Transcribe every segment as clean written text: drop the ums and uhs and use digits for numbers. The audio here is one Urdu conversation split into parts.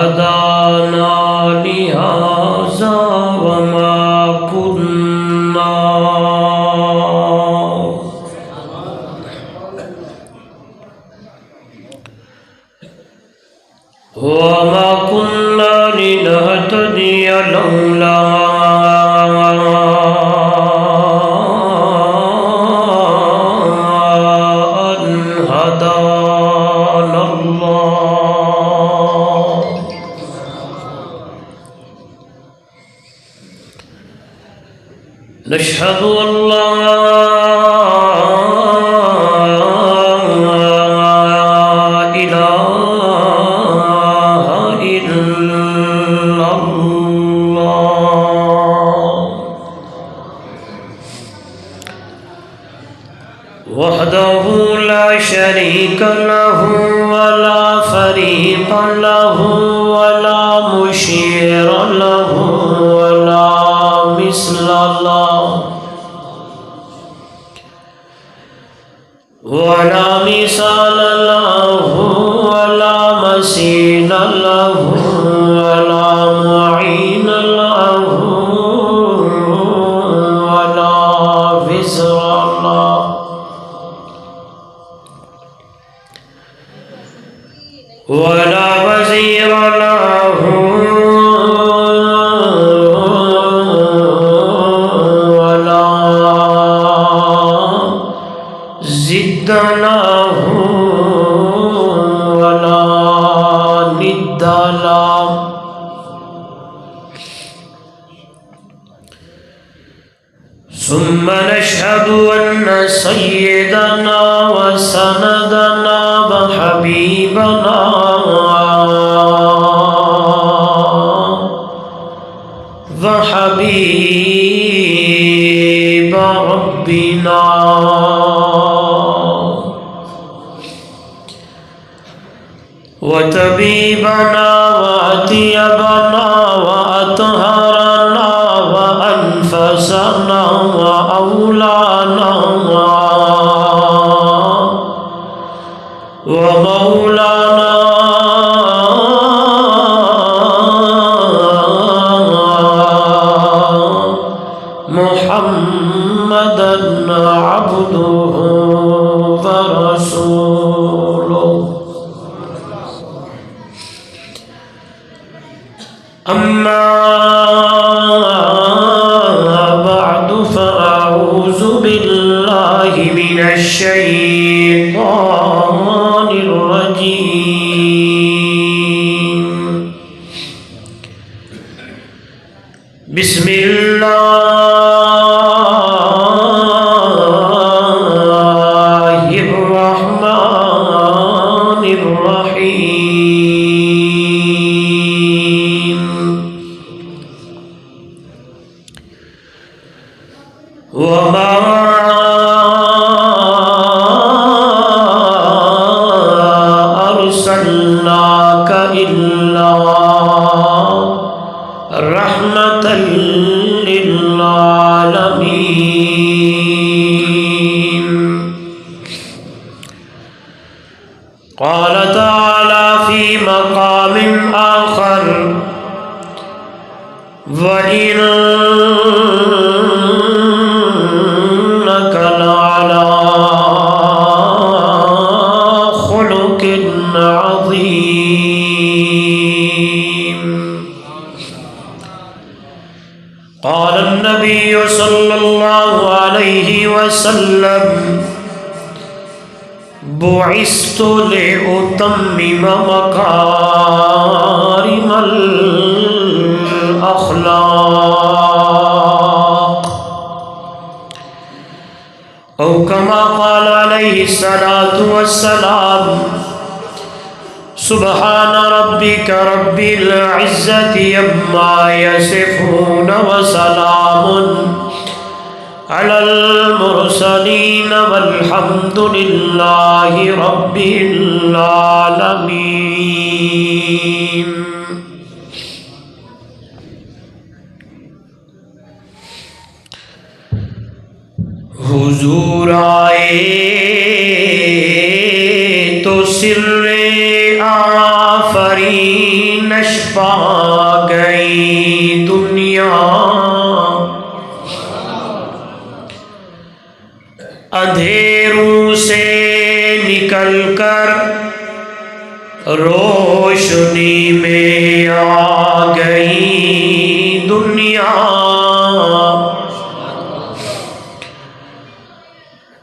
هدانا لهذا وما كنا لنهتدي لولا أن هدانا الله نشهد أن لا وحده لا شريك له ولا فريق له ولا مشير له ولا مثل له ولا مثال له ولا مثيل له ولا معين له ولا وزر له ولا وزير له ولا ضد له ولا ند له ثم نشهد أن سيدنا وسندنا وحبيبنا وحبيب ربنا وطبيبنا وأطيبنا وأطهرنا وأنفسنا وأولانا ومولانا محمدا عبده ورسوله أما بعد فأعوذ بالله من الشيطان الرجيم بسم الله الرحمن الرحيم وما أرسلناك إلا رحمة للعالمين قال تعالى في مقام آخر وإنك لعلى خلق عظيم قال النبي صلى الله عليه وسلم بعثت لأتمم مكارم الأخلاق أو كما قال عليه الصلاة والسلام سبحان ربك رب العزة عما يصفون وسلام على المرسلين والحمد لله رب العالمين حضور آئے تو سر آفرینش پا گئی دنیا، اندھیروں سے نکل کر روشنی میں آ گئی دنیا،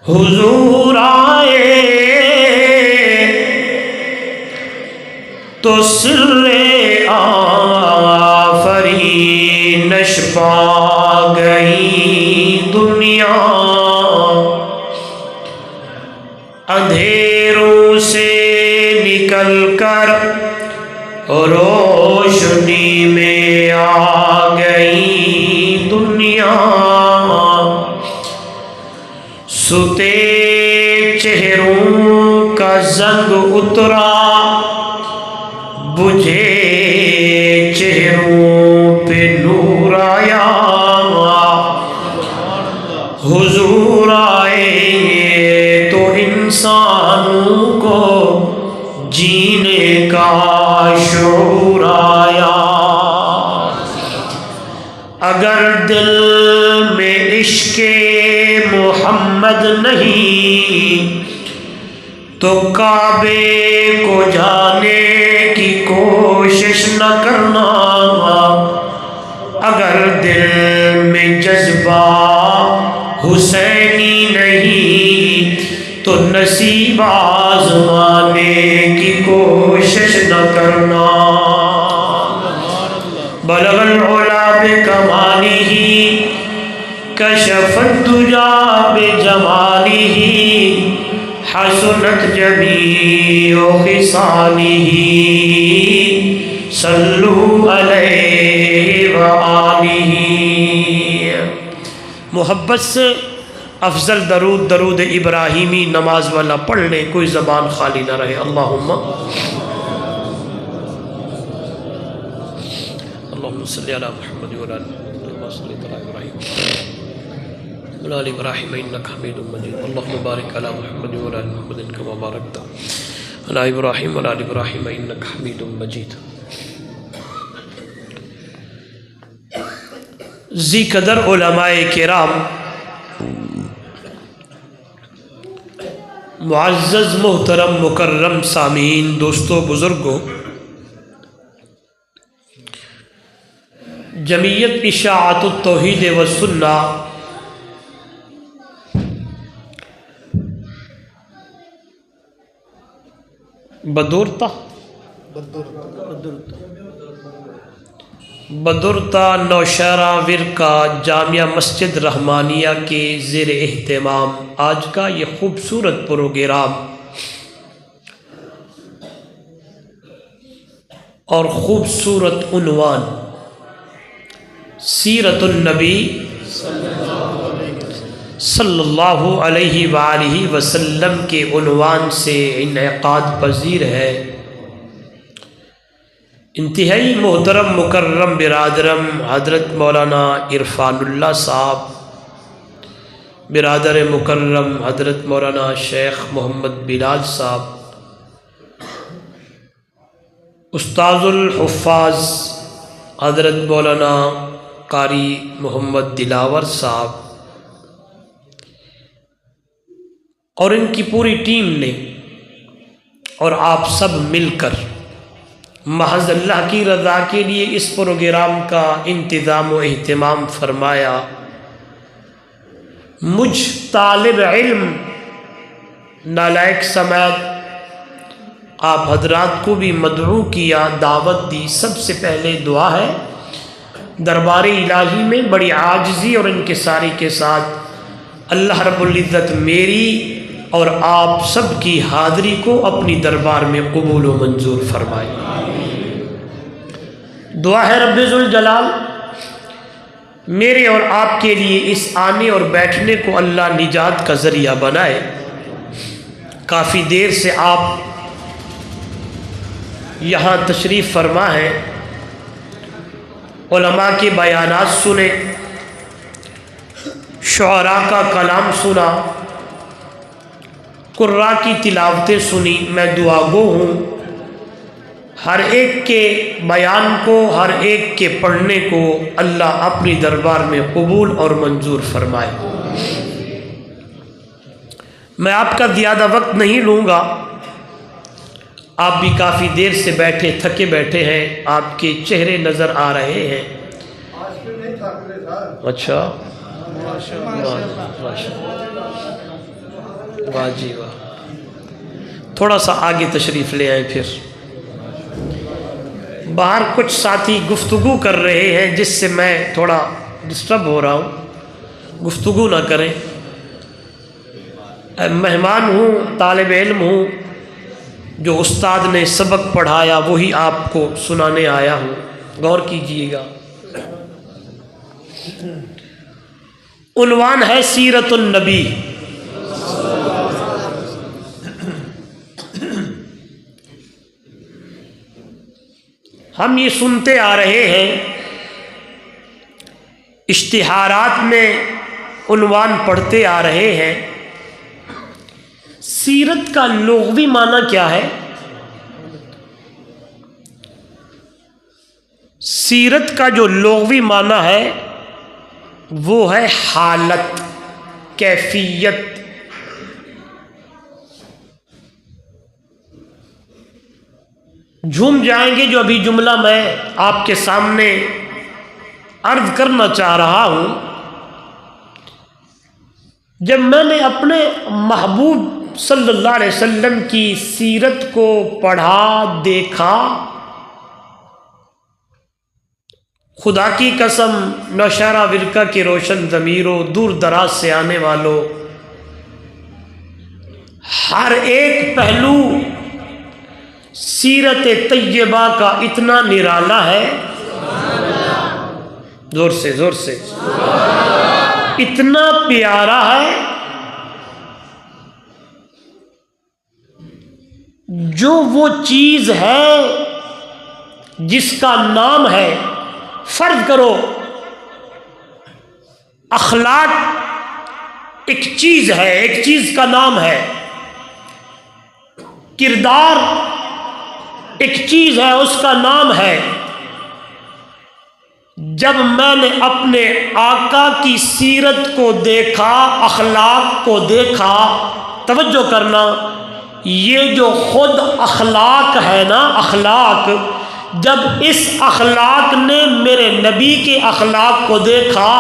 حضور آئے تو سر آفرینش پا گئی دنیا، اندھیروں سے نکل کر روشنی میں آ گئی دنیا، ستے چہروں کا زنگ اترا، بجھے چہروں پہ نور آیا، حضور آئے تو انسانوں کو جینے کا شعور آیا، اگر دل میں عشق محمد نہیں تو کعبے کو جانے کی کوشش نہ کرنا، اگر دل میں جذبہ حسینی نہیں تو نصیب آزمانے کی کوشش نہ کرنا، بلغ العلا بکمالہ کشف الدجا بجمالہ، حسنت جمیع خصالہ، صلو علیہ وآلہ۔ محبت سے افضل درود درود ابراہیمی نماز والا پڑھ لیں، کوئی زبان خالی نہ رہے۔ اللہم صلی علی محمد وعلی آل محمد کما صلیت علی ابراہیم وعلی آل ابراہیم انک حمید مجید، اللہم بارک علی محمد وعلی آل محمد کما بارکت علی ابراہیم وعلی آل ابراہیم انک حمید مجید۔ ذی قدر علماء کرام، معزز محترم مکرم سامعین، دوستو بزرگوں، جمعیت اشاعت التوحید والسنہ بدرتا نوشہرہ ورقہ جامعہ مسجد رحمانیہ کے زیر اہتمام آج کا یہ خوبصورت پروگرام اور خوبصورت عنوان سیرت النبی صلی اللہ علیہ وآلہ وسلم کے عنوان سے انعقاد پذیر ہے۔ انتہائی محترم مکرم برادرم حضرت مولانا عرفان اللہ صاحب، برادر مکرم حضرت مولانا شیخ محمد بلال صاحب، استاذ الحفاظ حضرت مولانا قاری محمد دلاور صاحب اور ان کی پوری ٹیم نے اور آپ سب مل کر محض اللہ کی رضا کے لیے اس پروگرام کا انتظام و اہتمام فرمایا۔ مجھ طالب علم نالائق سمیت آپ حضرات کو بھی مدعو کیا، دعوت دی۔ سب سے پہلے دعا ہے دربار الہی میں بڑی عاجزی اور انکساری کے ساتھ اللہ رب العزت میری اور آپ سب کی حاضری کو اپنی دربار میں قبول و منظور فرمائے۔ دعا ہے رب ذوالجلال میرے اور آپ کے لیے اس آنے اور بیٹھنے کو اللہ نجات کا ذریعہ بنائے۔ کافی دیر سے آپ یہاں تشریف فرما ہے، علماء کے بیانات سنے، شعراء کا کلام سنا، قراء کی تلاوتیں سنی۔ میں دعا گو ہوں ہر ایک کے بیان کو، ہر ایک کے پڑھنے کو اللہ اپنی دربار میں قبول اور منظور فرمائے۔ میں آپ کا زیادہ وقت نہیں لوں گا، آپ بھی کافی دیر سے بیٹھے تھکے بیٹھے ہیں، آپ کے چہرے نظر آ رہے ہیں۔ اچھا، واہ جی واہ، تھوڑا سا آگے تشریف لے آئیں۔ پھر باہر کچھ ساتھی گفتگو کر رہے ہیں جس سے میں تھوڑا ڈسٹرب ہو رہا ہوں، گفتگو نہ کریں۔ مہمان ہوں، طالب علم ہوں، جو استاد نے سبق پڑھایا وہی آپ کو سنانے آیا ہوں، غور کیجئے گا۔ عنوان ہے سیرت النبی۔ ہم یہ سنتے آ رہے ہیں، اشتہارات میں عنوان پڑھتے آ رہے ہیں۔ سیرت کا لغوی معنی کیا ہے؟ سیرت کا جو لغوی معنی ہے وہ ہے حالت، کیفیت۔ جھوم جائیں گے جو ابھی جملہ میں آپ کے سامنے عرض کرنا چاہ رہا ہوں۔ جب میں نے اپنے محبوب صلی اللہ علیہ وسلم کی سیرت کو پڑھا، دیکھا، خدا کی قسم نوشہرہ ورقہ کے روشن ضمیروں، دور دراز سے آنے والوں، ہر ایک پہلو سیرت طیبہ کا اتنا نرالا ہے، زور سے زور سے، اتنا پیارا ہے، جو وہ چیز ہے جس کا نام ہے، فرض کرو اخلاق ایک چیز ہے، ایک چیز کا نام ہے، کردار ایک چیز ہے، اس کا نام ہے۔ جب میں نے اپنے آقا کی سیرت کو دیکھا، اخلاق کو دیکھا، توجہ کرنا، یہ جو خود اخلاق ہے نا، اخلاق، جب اس اخلاق نے میرے نبی کے اخلاق کو دیکھا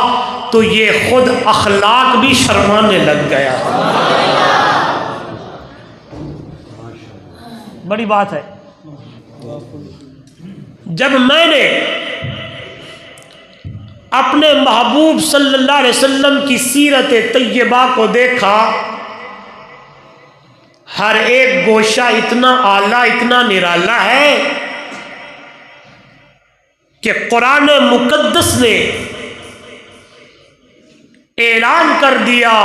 تو یہ خود اخلاق بھی شرمانے لگ گیا۔ بڑی بات ہے۔ جب میں نے اپنے محبوب صلی اللہ علیہ وسلم کی سیرت طیبہ کو دیکھا، ہر ایک گوشہ اتنا اعلیٰ، اتنا نرالا ہے کہ قرآن مقدس نے اعلان کر دیا،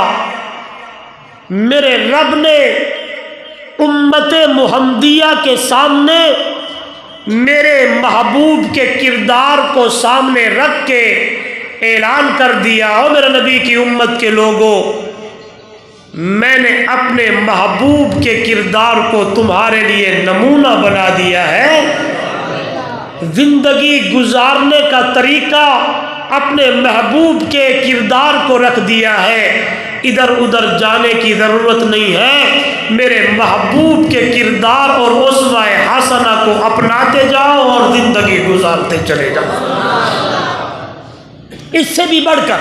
میرے رب نے امت محمدیہ کے سامنے میرے محبوب کے کردار کو سامنے رکھ کے اعلان کر دیا، او میرے نبی کی امت کے لوگوں، میں نے اپنے محبوب کے کردار کو تمہارے لیے نمونہ بنا دیا ہے۔ زندگی گزارنے کا طریقہ اپنے محبوب کے کردار کو رکھ دیا ہے، ادھر ادھر جانے کی ضرورت نہیں ہے، میرے محبوب کے کردار اور اسوہ حسنہ کو اپناتے جاؤ اور زندگی گزارتے چلے جاؤ۔ اس سے بھی بڑھ کر،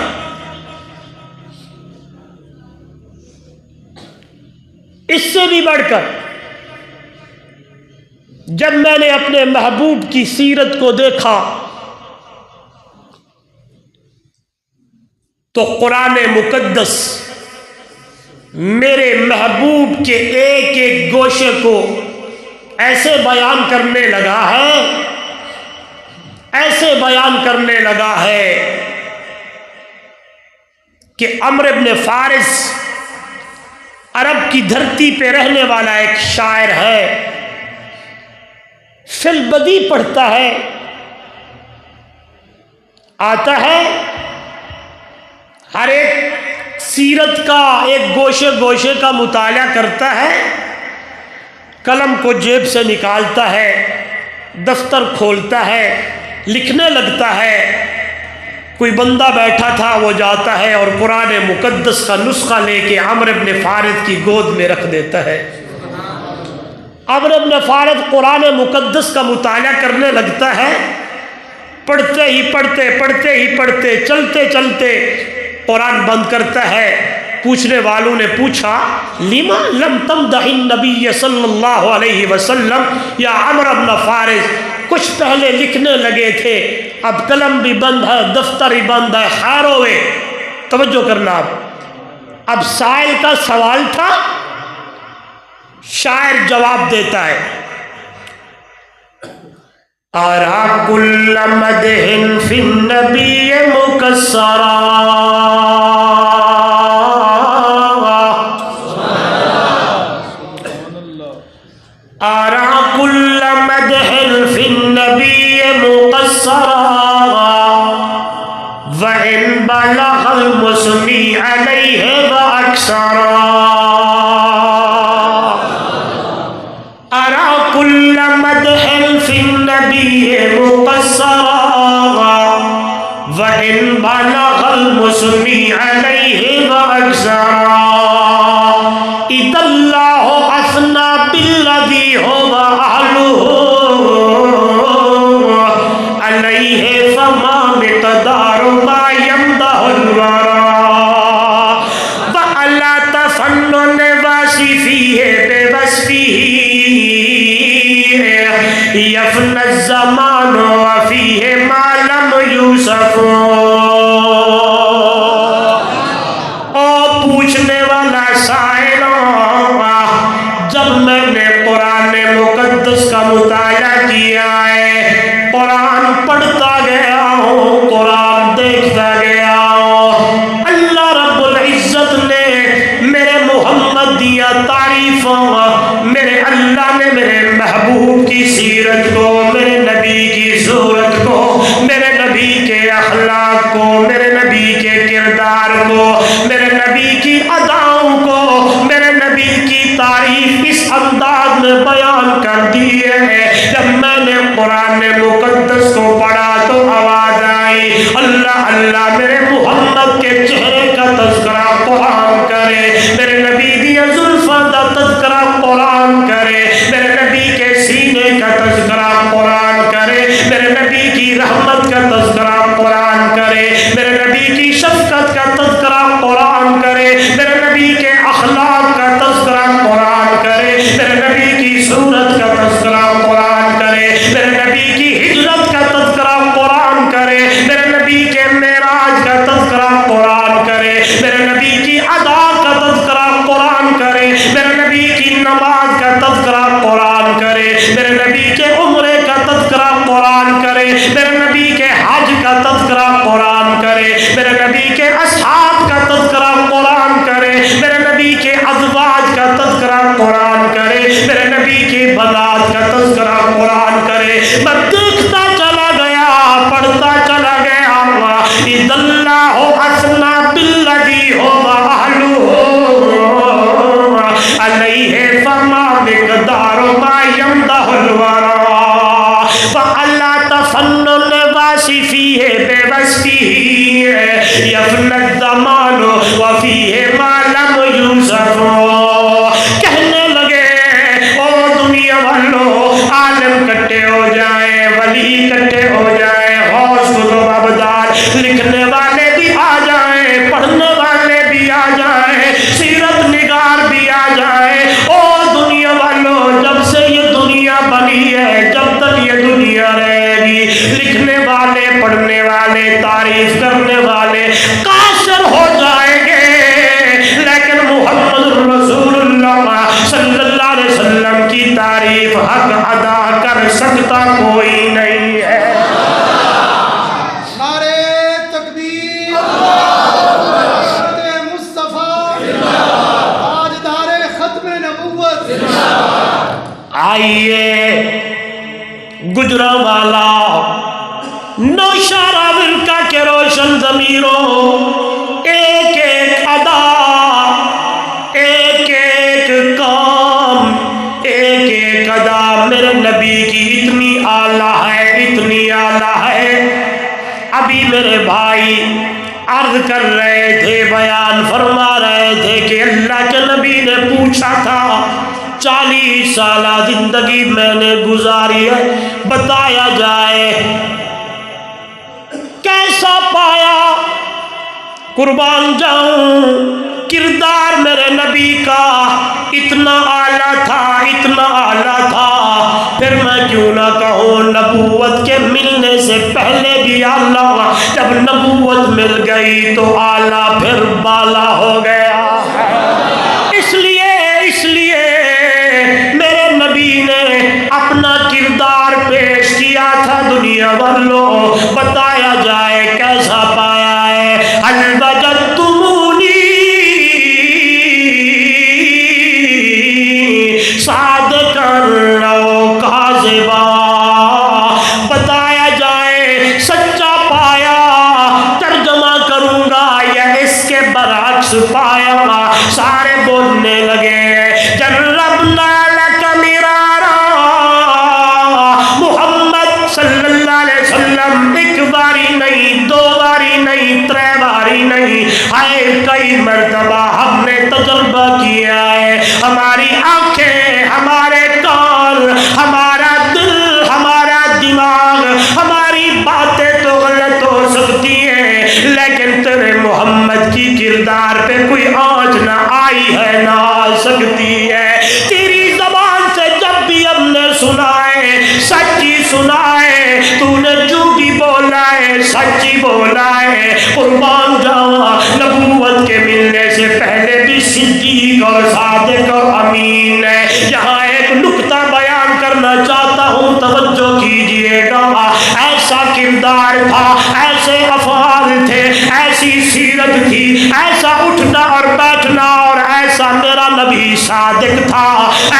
اس سے بھی بڑھ کر، جب میں نے اپنے محبوب کی سیرت کو دیکھا تو قرآن مقدس میرے محبوب کے ایک ایک گوشے کو ایسے بیان کرنے لگا ہے، ایسے بیان کرنے لگا ہے کہ عمرو بن فارس عرب کی دھرتی پہ رہنے والا ایک شاعر ہے، فی البدی پڑھتا ہے، آتا ہے، ہر ایک سیرت کا ایک گوشے گوشے کا مطالعہ کرتا ہے، قلم کو جیب سے نکالتا ہے، دفتر کھولتا ہے، لکھنے لگتا ہے۔ کوئی بندہ بیٹھا تھا، وہ جاتا ہے اور قرآن مقدس کا نسخہ لے کے عمرو بن فارد کی گود میں رکھ دیتا ہے۔ عمرو بن فارد قرآن مقدس کا مطالعہ کرنے لگتا ہے، پڑھتے ہی پڑھتے چلتے چلتے قرآن بند کرتا ہے۔ پوچھنے والوں نے پوچھا لما لم تمدح النبی صلی اللہ علیہ وسلم یا عمرو بن فارس، کچھ پہلے لکھنے لگے تھے، اب قلم بھی بند ہے، دفتر بھی بند ہے، خیر ہوئے۔ توجہ کرنا، اب سائل کا سوال تھا، شاعر جواب دیتا ہے آرا کل مدح فی النبی مکسرا، آرا کل مدح فی النبی مقصرا، وإن بلغ المسمی علیہ وأکثرا، أرى كل مدح في النبي مقصرا، وإن بلغ المسمي عليه وأكثرا، إذا الله أثنى بالذي هو أهله عليه، فما مقدار ما يمدح الورى، وألا تفنن واصفيه بوصفه، یفن الزمان وفیہ ما لم یوسف۔ او پوچھنے والا سائلوں، جب میں نے قرآن مقدس کا مطالعہ کیا ہے، قرآن پڑھتا گیا ہوں، قرآن دیکھتا گیا ہوں، اللہ رب العزت نے میرے محمد دیا تعریفوں، میرے اللہ نے میرے محبوب کی سیرت کو، میرے نبی کی صورت کو، میرے نبی کے اخلاق کو، میرے نبی کے کردار کو، میرے نبی کی اداؤں کو، میرے نبی کی تعریف اس انداز میں بیان کر دی ہے۔ جب میں نے قرآن مقدس کو پڑھا تو آواز آئی اللہ اللہ، میرے محمد کے چہرے کا تذکرہ قرآن کرے، میرے نبی دی زلفاں دا تذکرہ قرآن کرے، میرے نبی کے سینے کا تذکرہ قرآن کرے، میرے نبی کی رحمت کا تذکرہ قرآن کرے، میرے نبی کی شفقت کا تذکرہ قرآن کرے، میرے نبی کے اخلاق کا تذکرہ قرآن کرے، میرے نبی کی صورت کا تذکرہ قرآن کرے، میرے نبی کی ہجرت کا تذکرہ قرآن کرے، میرے نبی کے معراج کا تذکرہ قرآن کرے، میرے نبی کی ادا کا تذکرہ قرآن کرے، میرے نبی کی نماز کا تذکرہ قرآن کرے، میرے نبی کے عمرے کا تذکرہ قرآن کرے، میرے نبی کے حج کا تذکرہ قرآن کرے، میرے نبی کے اصحاب کا تذکرہ قرآن کرے، میرے نبی کے ازواج کا تذکرہ قرآن کرے، میرے نبی کی بنات کا تذکرہ قرآن کرے۔ میں دیکھتا چلا گیا، پڑھتا چلا گیا، اذ اللہ اثنى بالذی هو اہلہ علیہ، فما مقدار ما یمدح الورى، فألا تفنن واصفیہ بوصفیہ، یفنى الزمان وفیہ ما لم یوسف۔ کہنے لگے او دنیا والوں، عالم کٹے ہو جائیں، ولی کٹے ہو جائیں، غوث و ابدال لکھنے والے بھی آ جائیں، پڑھنے والے بھی آ جائیں، سیرت نگار بھی آ جائیں، او دنیا والوں، جب سے یہ دنیا بنی ہے، جب تک یہ دنیا رہے گی، لکھنے والے، پڑھنے والے، تعریف کرنے والے قاصر ہو جائیں گے، لیکن محمد رسول اللہ صلی اللہ علیہ وسلم کی تعریف حق ادا کر سکتا کوئی نہیں ہے۔ آئیے گجرانوالا نوشہرہ ورکا کے روشن ضمیروں، ایک ایک ادا، ایک ایک کام، ایک ایک ادا میرے نبی کی اتنی اعلیٰ ہے، اتنی اعلیٰ ہے۔ ابھی میرے بھائی عرض کر رہے تھے، بیان فرما رہے تھے کہ اللہ کے نبی نے پوچھا تھا 40 سالہ زندگی میں نے گزاری ہے، بتایا جائے کیسا پایا؟ قربان جاؤں، کردار میرے نبی کا اتنا اعلیٰ تھا، اتنا اعلیٰ تھا، پھر میں کیوں نہ کہوں نبوت کے ملنے سے پہلے بھی اعلیٰ، جب نبوت مل گئی تو اعلیٰ پھر بالا ہو گیا۔ اس لیے میرے نبی نے اپنا کردار پیش کیا تھا، دنیا والوں بتایا جائے کیسا پایا ہے۔ هل وجدتمونی صادقا او کاذبا، بتایا جائے سچا پایا، ترجمہ کروں گا یا اس کے برعکس پایا؟ سارے بولنے لگے جربنا لک مرارا، محمد صلی اللہ علیہ وسلم ایک باری نہیں، دو باری نہیں، ترے باری نہیں، کئی مرتبہ ہم نے تجربہ کیا ہے۔ ہماری آنکھیں، ہمارے کان، ہمارا دل، ہمارا دماغ، ہماری باتیں تو غلط ہو سکتی ہیں، لیکن تیرے محمد کی کردار پہ کوئی آنچ نہ آئی ہے، نہ آ سکتی ہے۔ تیری زبان سے جب بھی ہم نے سنا ہے، سچی سنا ہے، تو نے جو بھی بولا ہے سچی بولا ہے۔ قربان جاؤں، نبوت کے ملنے سے پہلے بھی صدیق اور صادق اور امین ہے۔ یہاں ایک نکتہ بیان کرنا چاہتا ہوں، توجہ کیجئے گا۔ ایسا کردار تھا، ایسے افعال تھے، ایسی سیرت تھی، ایسا اٹھنا اور بیٹھنا، اور ایسا میرا نبی صادق تھا،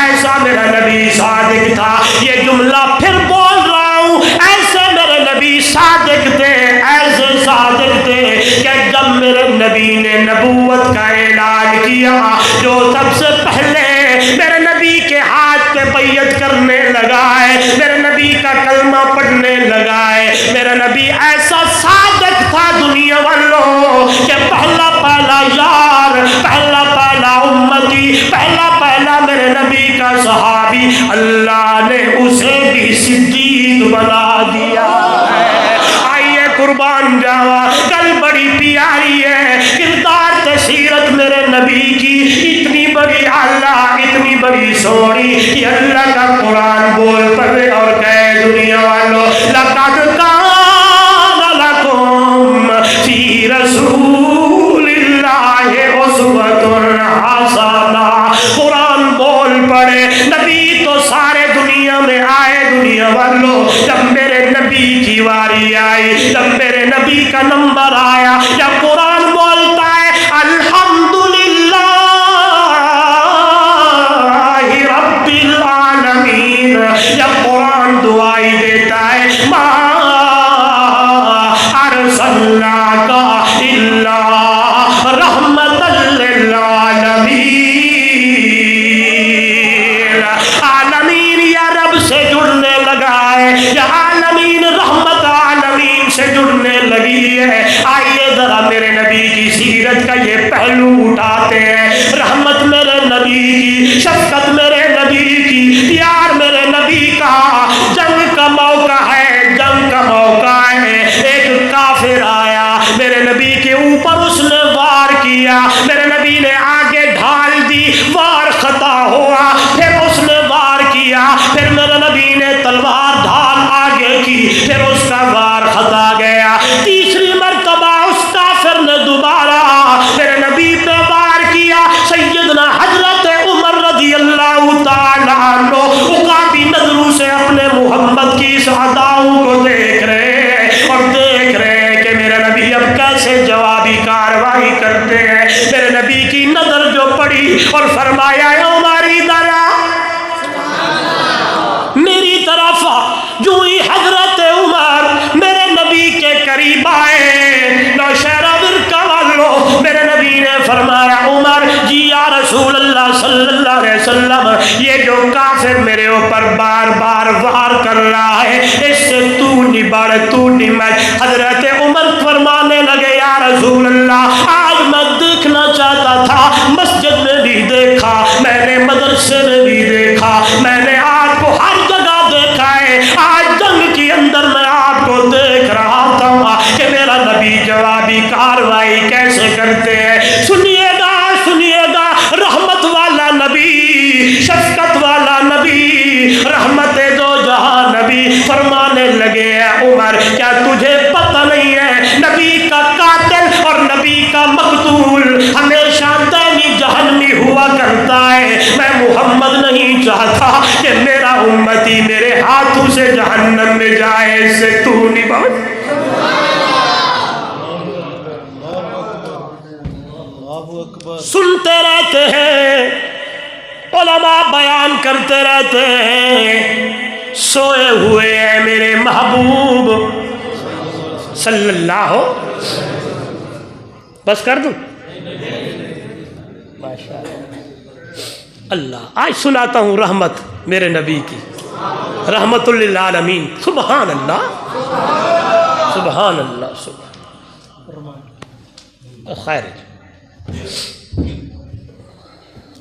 ایسا میرا نبی صادق تھا۔ یہ جملہ پھر بول رہا ہوں، ایسے میرے نبی صادق تھے، ایسے صادق تھے کہ جب میرے نبی نے نبوت کا اعلان کیا، جو سب سے پہلے میرے نبی کے ہاتھ پہ بیعت کرنے لگا ہے، میرے نبی کا کلمہ پڑھنے لگا ہے، میرا نبی ایسا صادق تھا دنیا والوں کہ پہلا پہلا یار، پہلا پہلا امتی، پہلا پہلا میرے نبی کا صحابی، اللہ نے اسے بھی صدیق بنا دیا ہے۔ آئیے قربان جاوا، کل بڑی پیاری ہے کردار تے سیرت میرے نبی کی، اتنی بڑی اعلیٰ، اتنی بڑی سونی، یہ اللہ کا قرآن بول پڑے اور کہے دنیا والوں لقد کان لکم فی رسول اللہ اسوۃ حسنہ۔ قرآن بول پڑے، نبی تو سارے دنیا میں آئے دنیا والوں، جب میرے نبی کی واری آئی، جب میرے نبی کا نمبر آیا، جب قرآن بولتا ہے الحمدللہ رب العالمین، جب قرآن دعائی دیتا ہے ما ارسلناک الا رحمۃ للعالمین، عالمین یا رب سے جڑنے لگا ہے، یا عالمین رحمت عالمین سے جڑنے لگی ہے۔ آئیے ذرا میرے نبی کی سیرت کا یہ پہلو اٹھاتے ہیں، رحمت میرے نبی کی، شفقت میرے نبی کی، پیار میرے نبی کا۔ جنگ کا موقع ہے، جنگ کا موقع ہے، ایک کافر آیا میرے نبی کے اوپر، اس نے وار کیا، میرے نبی نے آگے ڈھال دی، وار خطا ہوا، پھر اس نے وار کیا، پھر میرے نبی نے تلوار ڈھال آگے کی، پھر اس کا وار خطا گیا، تیسری مرتبہ اس کافر نے دوبارہ میرے نبی پہ وار کیا۔ سیدنا حضرت عمر رضی اللہ تعالیٰ عنہ عقابی نظروں سے اپنے محمد کی اس اداؤں کو دیکھ رہے ہیں، اور دیکھ رہے ہیں کہ میرے نبی اب کیسے جوابی کاروائی کرتے ہیں۔ میرے نبی کی نظر جو پڑی اور فرمایا عمر ادھر آ، میری طرف جو ہی حضرت عمر میرے نبی کے قریب آئے، نوشہرہ ورکہ والوں، میرے نبی نے فرمایا عمر جی یا رسول اللہ صلی اللہ علیہ وسلم، یہ جو کافر میرے میرے اوپر بار بار وار کر رہا ہے، اس سے تو نہیں بڑھ تو نہیں میں۔ حضرت عمر فرمانے لگے یا رسول اللہ آج میں دیکھنا چاہتا تھا، مسجد میں بھی دیکھا، میں نے مدرسے میں بھی دیکھا، میں نے آپ کو ہر جگہ دیکھا ہے، آج جنگ کے اندر میں آپ کو دیکھ رہا تھا کہ میرا نبی جوابی کاروائی کیسے کرتے ہیں۔ سنیے گا سنیے گا، رحمت والا نبی، شفقت والا نبی، رحمت دو جہاں نبی فرمانے لگے ہیں عمر کیا تجھے پتہ نہیں ہے نبی کا قاتل اور نبی کا مقتول ہمیشہ دائمی جہنمی ہوا کرتا ہے، میں محمد نہیں چاہتا کہ میرا امتی میرے ہاتھوں سے جہنم میں جائے، اس سے تو نہیں بہت۔ سنتے رہتے ہیں علماء بیان کرتے رہتے ہیں، سوئے ہوئے ہیں میرے محبوب صلی اللہ ہو۔ بس کر دوں اللہ، آج سناتا ہوں رحمت میرے نبی کی، رحمت للعالمین۔ سبحان اللہ سبحان اللہ سبحان خیر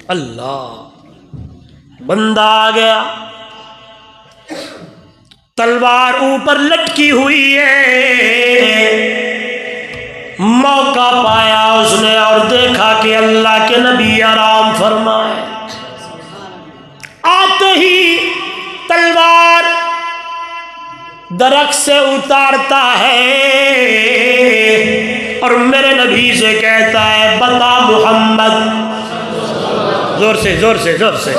اللہ۔ بندہ آ گیا، تلوار اوپر لٹکی ہوئی ہے، موقع پایا اس نے اور دیکھا کہ اللہ کے نبی آرام فرمائے، آتے ہی تلوار درخت سے اتارتا ہے اور میرے نبی سے کہتا ہے بتا محمد، زور سے زور سے زور سے،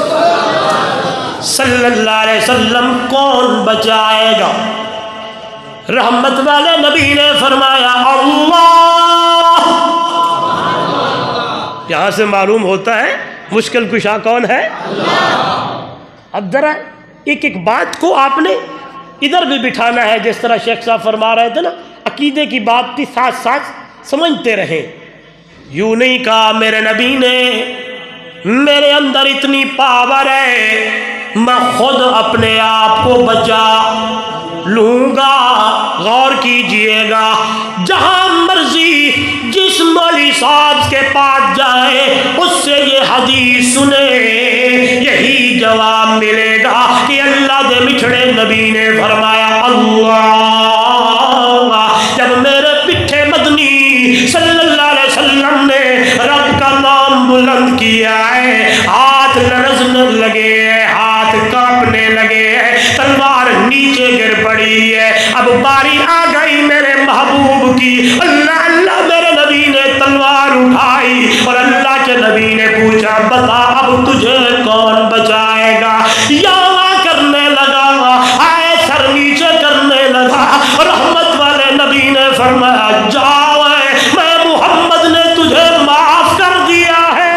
صلی اللہ علیہ وسلم کون بچائے گا؟ رحمت والے نبی نے فرمایا اللہ۔ یہاں سے معلوم ہوتا ہے مشکل کشا کون ہے؟ اب ذرا ایک ایک بات کو آپ نے ادھر بھی بٹھانا ہے، جس طرح شیخ صاحب فرما رہے تھے نا، عقیدے کی بات بھی ساتھ ساتھ سمجھتے رہیں۔ یوں نہیں کہا میرے نبی نے میرے اندر اتنی پاور ہے میں خود اپنے آپ کو بچا لوں گا۔ غور کیجئے گا، جہاں مرضی جس مولوی صاحب کے پاس جائے اس سے یہ حدیث سنے، یہی جواب ملے گا کہ اللہ دے مٹھڑے نبی نے فرمایا اللہ۔ جب میرے پٹھے مدنی صلی اللہ علیہ وسلم نے رب کا نام بلند کیا ہے، ہاتھ لرزنے لگے ہیں، ہاتھ کانپنے لگے ہیں، تلوار نیچے گر پڑی ہے۔ اب باری آ گئی میرے محبوب کی، اللہ اللہ میرے نبی نے تلوار اٹھائی اور اللہ کے نبی نے پوچھا بتا اب تجھے کون بچائے گا؟ یاں کرنے لگا، آئے سر نیچے کرنے لگا، رحمت والے نبی نے فرمایا جاؤ میں محمد نے تجھے معاف کر دیا ہے،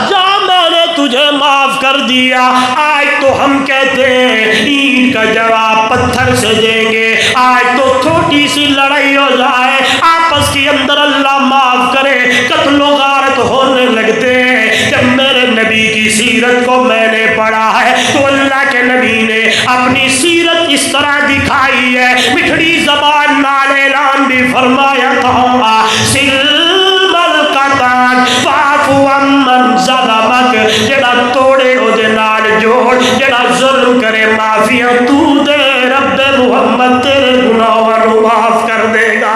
جا میں نے تجھے معاف کر دیا۔ آج تو ہم کہتے ہیں اینٹ کا جواب پتھر سے دیں گے، آج تو چھوٹی سی لڑائی ہو جائے آپس کے اندر اللہ معاف کرے قتل و غارت ہونے لگتے ہیں۔ جب میرے نبی کی سیرت کو میں نے پڑھا ہے تو اللہ کے نبی نے اپنی سیرت اس طرح دکھائی ہے، مٹھڑی زبان نال اعلان بھی فرمایا تھا سلم القطان فاعفو عمن ظلمک، جڑا توڑے او دے نال جوڑ، جڑا ظلم کرے معافیاں تو دے، رب محمد تیرے گناہوں کو معاف کر دے گا۔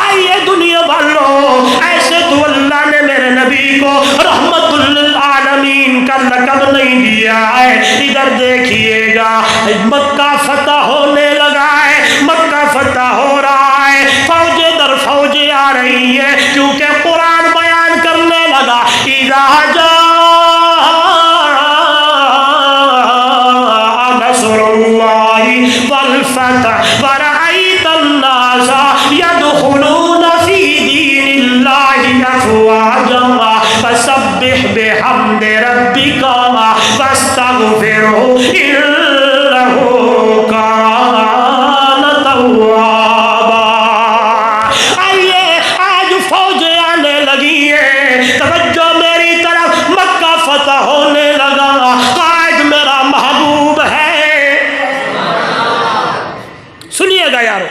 آئیے دنیا والوں، ایسے تو اللہ نے میرے نبی کو رحمت للعالمین کا لقب نہیں دیا ہے۔ ادھر دیکھیے گا مکہ فتح ہونے لگا ہے، مکہ فتح ہو رہا ہے، فوجیں در فوجیں آ رہی ہیں، کیونکہ قرآن بیان کرنے لگا اذا جاء نصر اللہ والفتح ورأیت الناس يدخلون في دین اللہ افواجا فسبح بحمد ربک واستغفرہ انہ کان توابا۔ آئیے آج فوجیں آنے لگی ہیں، توجہ میری طرف، مکہ فتح ہونے لگا، آج میرا محبوب تیار ہو.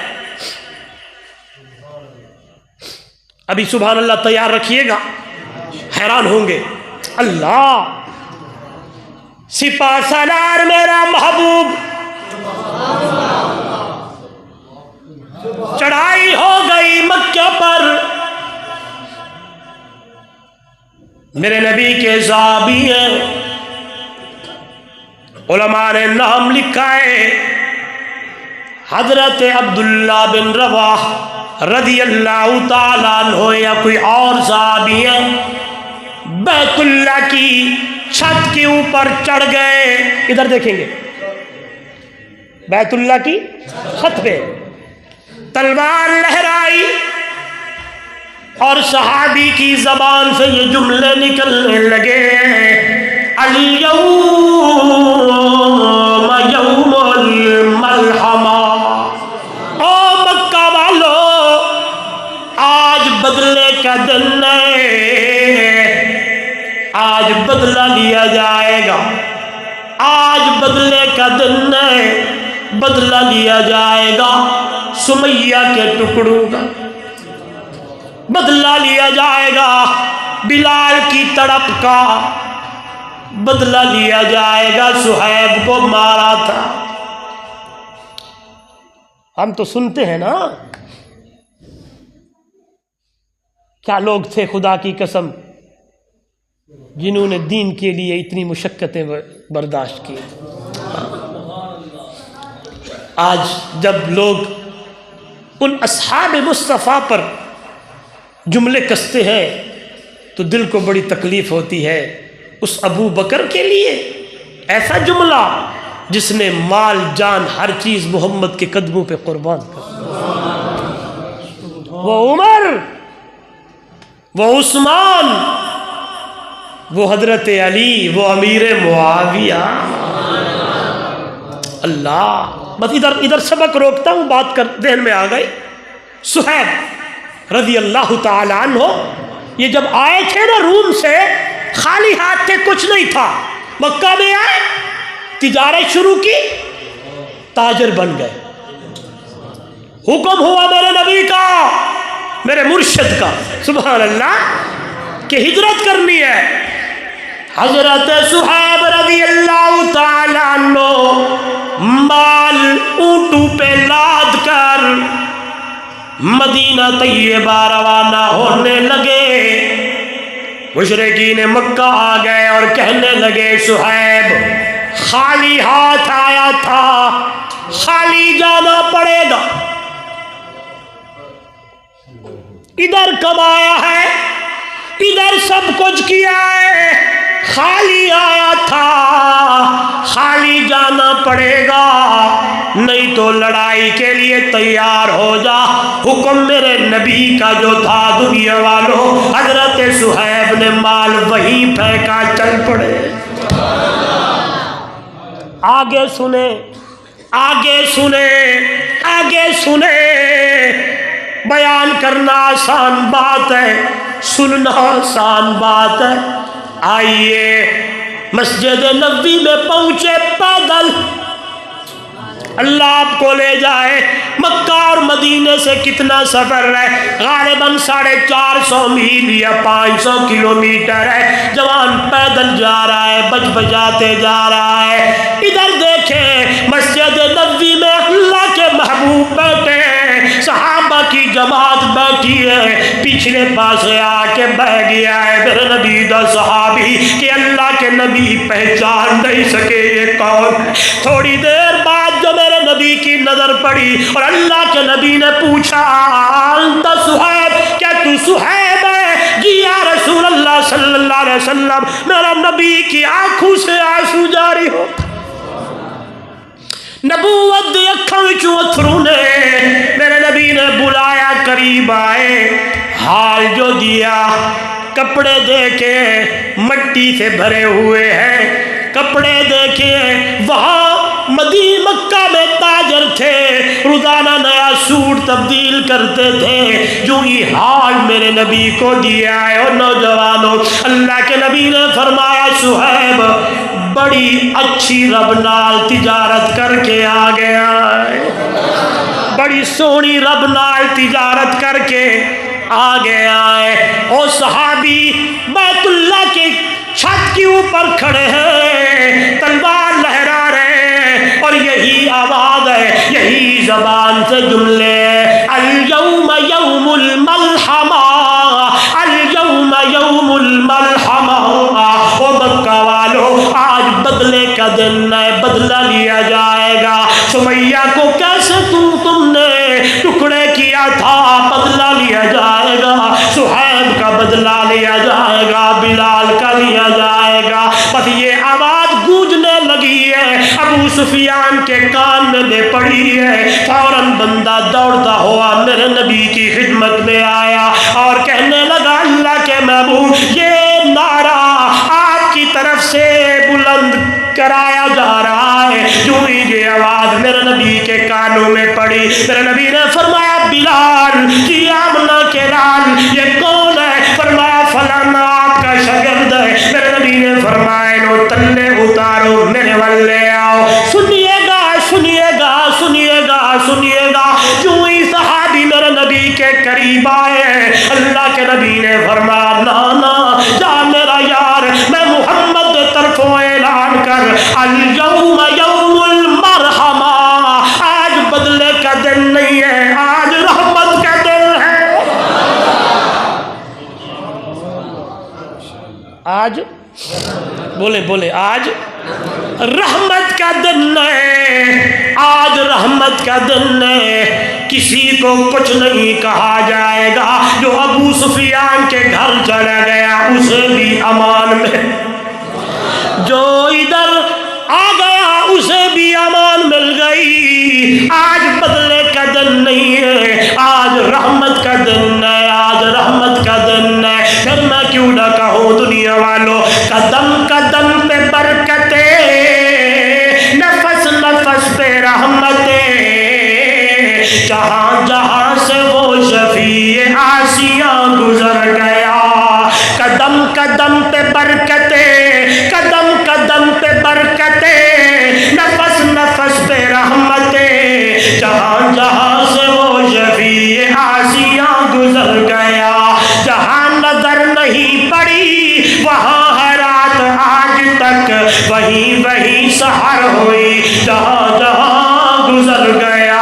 ابھی سبحان اللہ تیار رکھیے گا، حیران ہوں گے. اللہ سپاہ سالار میرا محبوب، چڑھائی ہو گئی مکہ پر، میرے نبی کے صحابی ہیں، علماء نے نام لکھا ہے حضرت عبداللہ بن رواح رضی اللہ تعالیٰ عنہ یا کوئی اور صحابی ہے، بیت اللہ کی چھت کے اوپر چڑھ گئے. ادھر دیکھیں گے بیت اللہ کی چھت پہ تلوار لہرائی اور صحابی کی زبان سے یہ جملے نکلنے لگے، الیوم یوم الملحمہ. او مکہ والو، آج بدلے کا دن ہے، آج بدلہ لیا جائے گا، آج بدلے کا دن ہے، بدلہ لیا جائے گا سمیہ کے ٹکڑوں کا، بدلہ لیا جائے گا بلال کی تڑپ کا، بدلہ لیا جائے گا صہیب کو مارا تھا. ہم تو سنتے ہیں نا، کیا لوگ تھے خدا کی قسم جنہوں نے دین کے لیے اتنی مشقتیں برداشت کی. آج جب لوگ ان اصحاب مصطفیٰ پر جملے کستے ہیں تو دل کو بڑی تکلیف ہوتی ہے. اس ابو بکر کے لیے ایسا جملہ جس نے مال جان ہر چیز محمد کے قدموں پہ قربان کر، وہ عمر، وہ عثمان، وہ حضرت علی، وہ امیر معاویہ. اللہ، بس ادھر سبق روکتا ہوں، بات کر ذہن میں آ گئی. صہیب رضی اللہ تعالی عنہ یہ جب آئے تھے نا روم سے، خالی ہاتھ تھے، کچھ نہیں تھا. مکہ میں آئے، تجارت شروع کی، تاجر بن گئے. حکم ہوا میرے نبی کا، میرے مرشد کا، سبحان اللہ، کہ ہجرت کرنی ہے. حضرت صہیب رضی اللہ تعالیٰ عنہ مال اونٹوں پہ لاد کر مدینہ طیبہ روانہ ہونے لگے. مشرکین مکہ آ گئے اور کہنے لگے صہیب خالی ہاتھ آیا تھا، خالی جانا پڑے گا. ادھر کمایا ہے، ادھر سب کچھ کیا ہے، خالی آیا تھا، خالی جانا پڑے گا، نہیں تو لڑائی کے لیے تیار ہو جا. حکم میرے نبی کا جو تھا دنیا والوں، حضرت صہیب نے مال وہیں پھینکا، چل پڑے. آگے سنے، آگے سنے، آگے سنے. بیان کرنا آسان بات ہے، سننا آسان بات ہے. آئیے مسجد نبوی میں پہنچے پیدل، اللہ آپ کو لے جائے. مکہ اور مدینے سے کتنا سفر ہے؟ غالباً 450 میل یا 500 کلومیٹر ہے. جوان پیدل جا رہا ہے، بج بجاتے جا رہا ہے. ادھر دیکھیں مسجد نبوی میں اللہ کے محبوب بیٹھے ہیں، صحابہ کی جماعت بیٹھی ہے. پچھلے پاسے آ کے بیٹھ گیا ہے میرے نبی دا صحابی کہ اللہ کے نبی پہچان نہیں سکے یہ کون ہے. تھوڑی دیر بعد جو میرے نبی کی نظر پڑی اور اللہ کے نبی نے پوچھا انت صہیب، کیا تو صہیب ہے؟ جی یا رسول اللہ صلی اللہ علیہ وسلم. میرا نبی کی آنکھوں سے آنسو جاری ہو، نبوت دی اکھاں وچوں اتھرو نے. میرے نبی نے بلایا، قریب آئے، حال جو دیا، کپڑے دیکھے مٹی سے بھرے ہوئے ہیں، کپڑے دیکھے. وہاں مکہ میں تاجر تھے، روزانہ نیا سوٹ تبدیل کرتے تھے. جو یہ حال میرے نبی کو دیا ہے. اور نوجوانوں، اللہ کے نبی نے فرمایا صہیب بڑی اچھی رب نال تجارت کر کے آ گیا ہے، بڑی سونی رب نال تجارت کر کے آگے آئے. او صحابی بیت اللہ کے چھت کے اوپر کھڑے ہیں, تلوار لہرا رہے ہیں, اور یہی آواز ہے, یہی زبان سے جملے ہیں, اليوم یوم الملحمہ, اليوم یوم الملحمہ. او مکہ والو, آج بدلے کا دن ہے, بدلہ لیا جائے گا. سمیہ کو کیسے تم نے ٹکڑے کیا تھا, بدلہ لیا جائے گا. صہیب کا بدلہ لیا جائے گا, بلال کا لیا جائے گا. بس یہ آواز گونجنے لگی ہے, ابو سفیان کے کان میں دے پڑی ہے. فوراً بندہ دوڑتا ہوا میرے نبی کی خدمت میں آیا اور کہنے لگا, اللہ کے محبوب, یہ نعرہ آپ کی طرف سے بلند کرایا جا رہا ہے. جو ہی یہ آواز میرے نبی کے کانوں میں پڑی, میرے نبی نے فرمایا, بلال کی آمنہ کے لال, یہ کون ہے؟ فرمایا, فلانا آپ کا شاگرد ہے. میرے نبی نے فرمایا, نو تلے اتارو, میرے والے آؤ. سنیے گا, سنیے گا, سنیے گا, سنیے گا. جو ہی صحابی میرے نبی کے قریب آئے, اللہ کے نبی نے فرمایا, نانا جا میرا یار, میں محمد طرفوں اعلان کر, اليوم یوم المرحمہ, آج بدلے کا دن نہیں ہے, آج رحمت کا دن ہے. آج بولے بولے, آج رحمت کا دن ہے, آج رحمت کا دن ہے. کسی کو کچھ نہیں کہا جائے گا. جو ابو سفیان کے گھر چلا گیا اسے بھی امان میں, جو ادھر آ گیا اسے بھی امان مل گئی. آج بدلے کا دن نہیں ہے, آج رحمت کا دن ہے, آج رحمت کا دن ہے. پھر میں کیوں نہ کہوں دنیا والوں, قدم قدم پہ برکتیں, نفس نفس پہ رحمتیں, جہاں جہاں سے وہ شفیع آسیاں گزر گیا. قدم قدم پہ برکتیں, قدم قدم پہ برکتیں, نفس نفس پہ رحمتیں, جہاں جہاں سے وہ شفیع آسیاں گزر گیا. جہاں نظر نہیں پڑی وہاں ہے رات آج تک, وہیں وہیں سحر ہوئی, جہاں جہاں گزر گیا.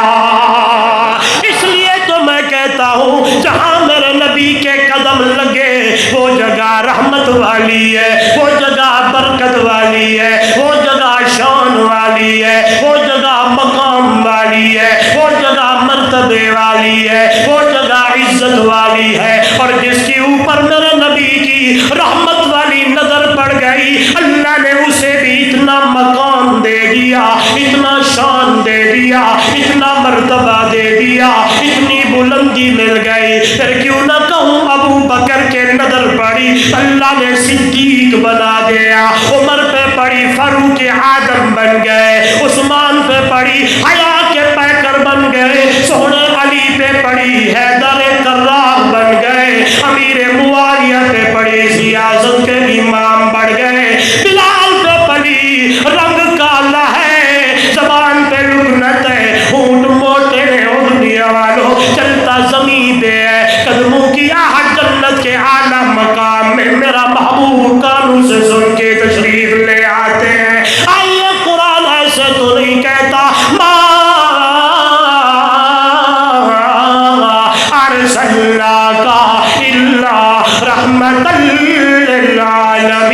اس لیے تو میں کہتا ہوں, جہاں میرے نبی کے قدم لگے وہ جگہ رحمت والی ہے, وہ جگہ برکت والی ہے, وہ جگہ شان والی ہے, وہ جگہ مقام والی ہے, وہ جگہ مرتبے والی ہے, وہ جگہ عزت والی ہے. اور جس کے اوپر میرے نبی کی رحمت والی نظر پڑ گئی, اللہ نے اسے بھی اتنا مقام دے دیا, اتنا شان دے دیا, اتنا مرتبہ دے دیا, اتنی بلندی مل گئی. پھر کیوں نہ کہوں, ابو بکر کے نظر پڑی, اللہ نے صدیق بنا دیا. عمر پہ پڑی, فاروق اعظم بن گئے. عثمان پہ پڑی, حیا کے پیکر بن گئے. سونے علی پہ پڑی, حیدر کرار بن گئے. امیر معاویہ پہ پڑی, سیاست کے امام بڑھ گئے. بلال پہ پڑی, رنگ کالا ہے, زبان پہ لکنت ہے, ہونٹ موٹے ہیں. اور دنیا والوں, چلتا زمین پہ ہے, قدموں کی آہٹ جنت کے اعلیٰ مقام میں میرا محبوب کانوں سے سن کے تشریف لے آتے ہیں. آئیے, قرآن ایسے تو نہیں کہتا, ما ارسلناک الا رحمۃ للعالمین.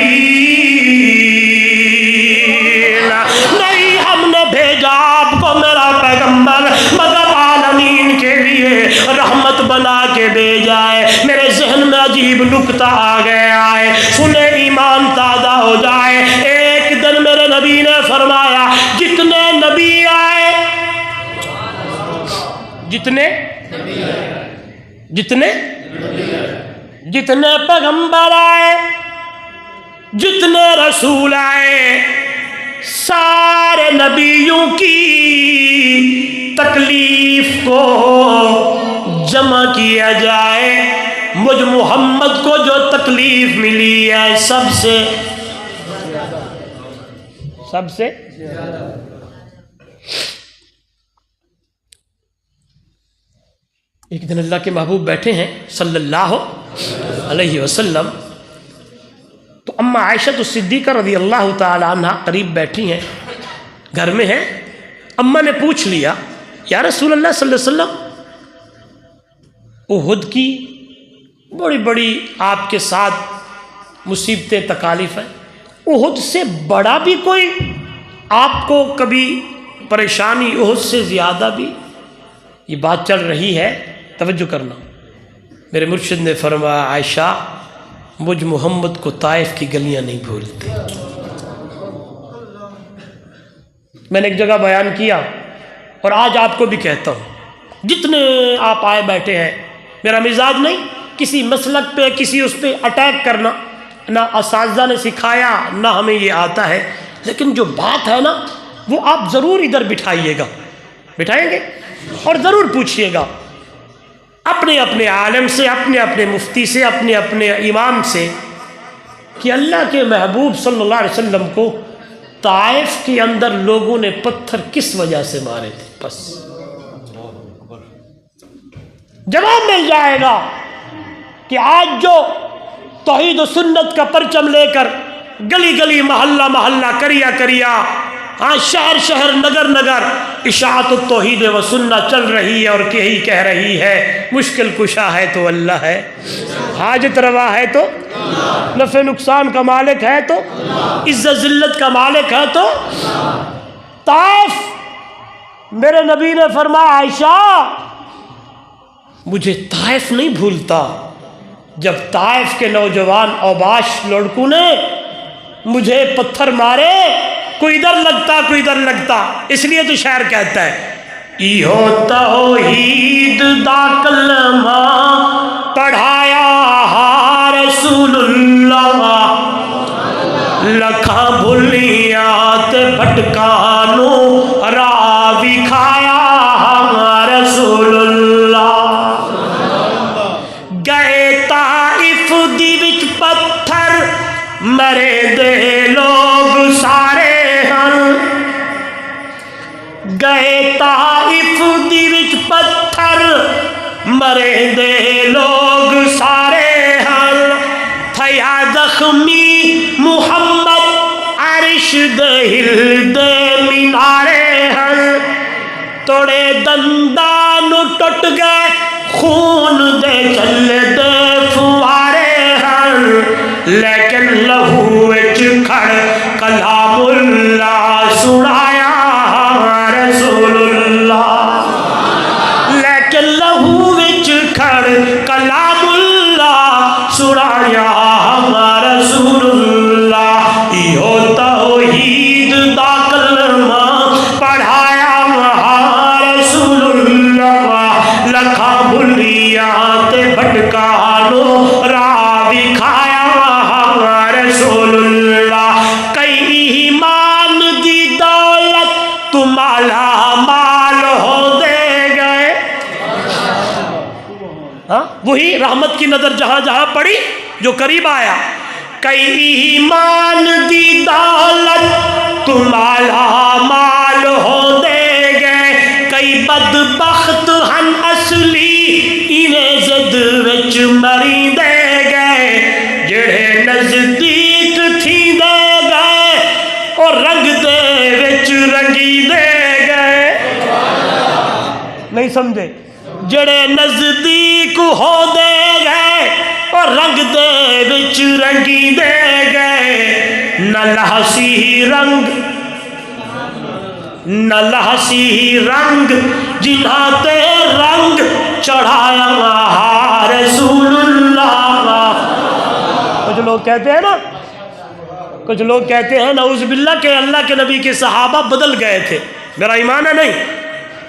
نہیں, ہم نے بھیجا آپ کو میرا پیغمبر مگر عالمین کے لیے رحمت بنا کے بھیجا ہے. میرے ذہن میں عجیب نکتہ آ گیا ہے, سنے ایمان تازہ ہو جائے. ایک دن میرے نبی نے فرمایا, جتنے نبی آئے, جتنے جتنے جتنے پیغمبر آئے, جتنے رسول آئے, سارے نبیوں کی تکلیف کو جمع کیا جائے. مجھ محمد کو جو تکلیف ملی ہے سب سے ایک دن اللہ کے محبوب بیٹھے ہیں صلی اللہ علیہ وسلم، تو اما عائشہ صدیقہ رضی اللہ تعالی عنہ قریب بیٹھی ہیں، گھر میں ہیں۔ اما نے پوچھ لیا یا رسول اللہ صلی اللہ علیہ وسلم، احد کی بڑی بڑی آپ کے ساتھ مصیبتیں تکالیف ہیں، احد سے بڑا بھی کوئی آپ کو کبھی پریشانی، احد سے زیادہ بھی؟ یہ بات چل رہی ہے، توجہ کرنا۔ میرے مرشد نے فرمایا عائشہ، مجھ محمد کو طائف کی گلیاں نہیں بھولتے۔ میں نے ایک جگہ بیان کیا اور آج آپ کو بھی کہتا ہوں، جتنے آپ آئے بیٹھے ہیں، میرا مزاج نہیں کسی مسلک پہ کسی اس پہ اٹیک کرنا، نہ اساتذہ نے سکھایا نہ ہمیں یہ آتا ہے، لیکن جو بات ہے نا وہ آپ ضرور ادھر بٹھائیے گا، بٹھائیں گے اور ضرور پوچھیے گا اپنے اپنے عالم سے، اپنے اپنے مفتی سے، اپنے اپنے امام سے، کہ اللہ کے محبوب صلی اللہ علیہ وسلم کو طائف کے اندر لوگوں نے پتھر کس وجہ سے مارے تھے؟ بس جواب مل جائے گا کہ آج جو توحید و سنت کا پرچم لے کر گلی گلی محلہ محلہ کریا کریا، ہاں شہر شہر نگر نگر اشاعت التوحید و سنت چل رہی ہے اور یہی کہہ رہی ہے مشکل کشا ہے تو اللہ ہے، حاجت روا ہے تو، نفع نقصان کا مالک ہے تو، عزت ذلت کا مالک ہے تو۔ طائف، میرے نبی نے فرمایا عائشہ مجھے طائف نہیں بھولتا، جب طائف کے نوجوان اوباش لڑکوں نے مجھے پتھر مارے، کوئی ادھر لگتا کوئی ادھر لگتا، اس لیے تو شاعر کہتا ہے ایہو توحید دا کلمہ پڑھایا ہا رسول اللہ، لکھاں بھلیاں تے بھٹکانوں راہ وکھایا ہا رسول اللہ۔ گئے طائف دی وچ پتھر مرے دے لوگ سارے ہن، گئے طائف دی وچ پتھر مرے دے لوگ سارے ہن، تھیا زخمی محمد عرش دے ہل دے مینارے ہن، توڑے دندان ٹٹ گئے خون دے چل دے فوارے ہن، لیکن لہو وچ کھڑ کلام اللہ سنایا رسول اللہ، لیکن لہو وچ کھڑ کلام اللہ سنایا رسول اللہ۔ ایہو توحید دا کلمہ پڑھایا رسول اللہ، لکھاں بھلیاں تے بھٹکانوں راہ وکھایا رسول اللہ۔ کئی ایمان دی دولت تو مالا مال ہو دے گئے، ہاں وہی رحمت کی نظر جہاں جہاں پڑی جو قریب آیا، کئی ایمان دی دولت تو مالا مال ہو دے گئے، کئی بدبخت ہن اصلی انہیں زد وچ مری دے گئے، جڑے نزدیک تھی دے گئے اور رنگ دے وچ رنگی دے گئے، نہیں سمجھے؟ جڑے نزدیک ہو دے گئے اور رنگ دے وچ رنگی دے گئے، نہ لہسی رنگ نہ لہسی رنگ جنہاں تے رنگ چڑھایا رسول اللہ۔ کچھ لوگ کہتے ہیں نا، کچھ لوگ کہتے ہیں نعوذ باللہ کہ اللہ کے نبی کے صحابہ بدل گئے تھے، میرا ایمان ہے نہیں۔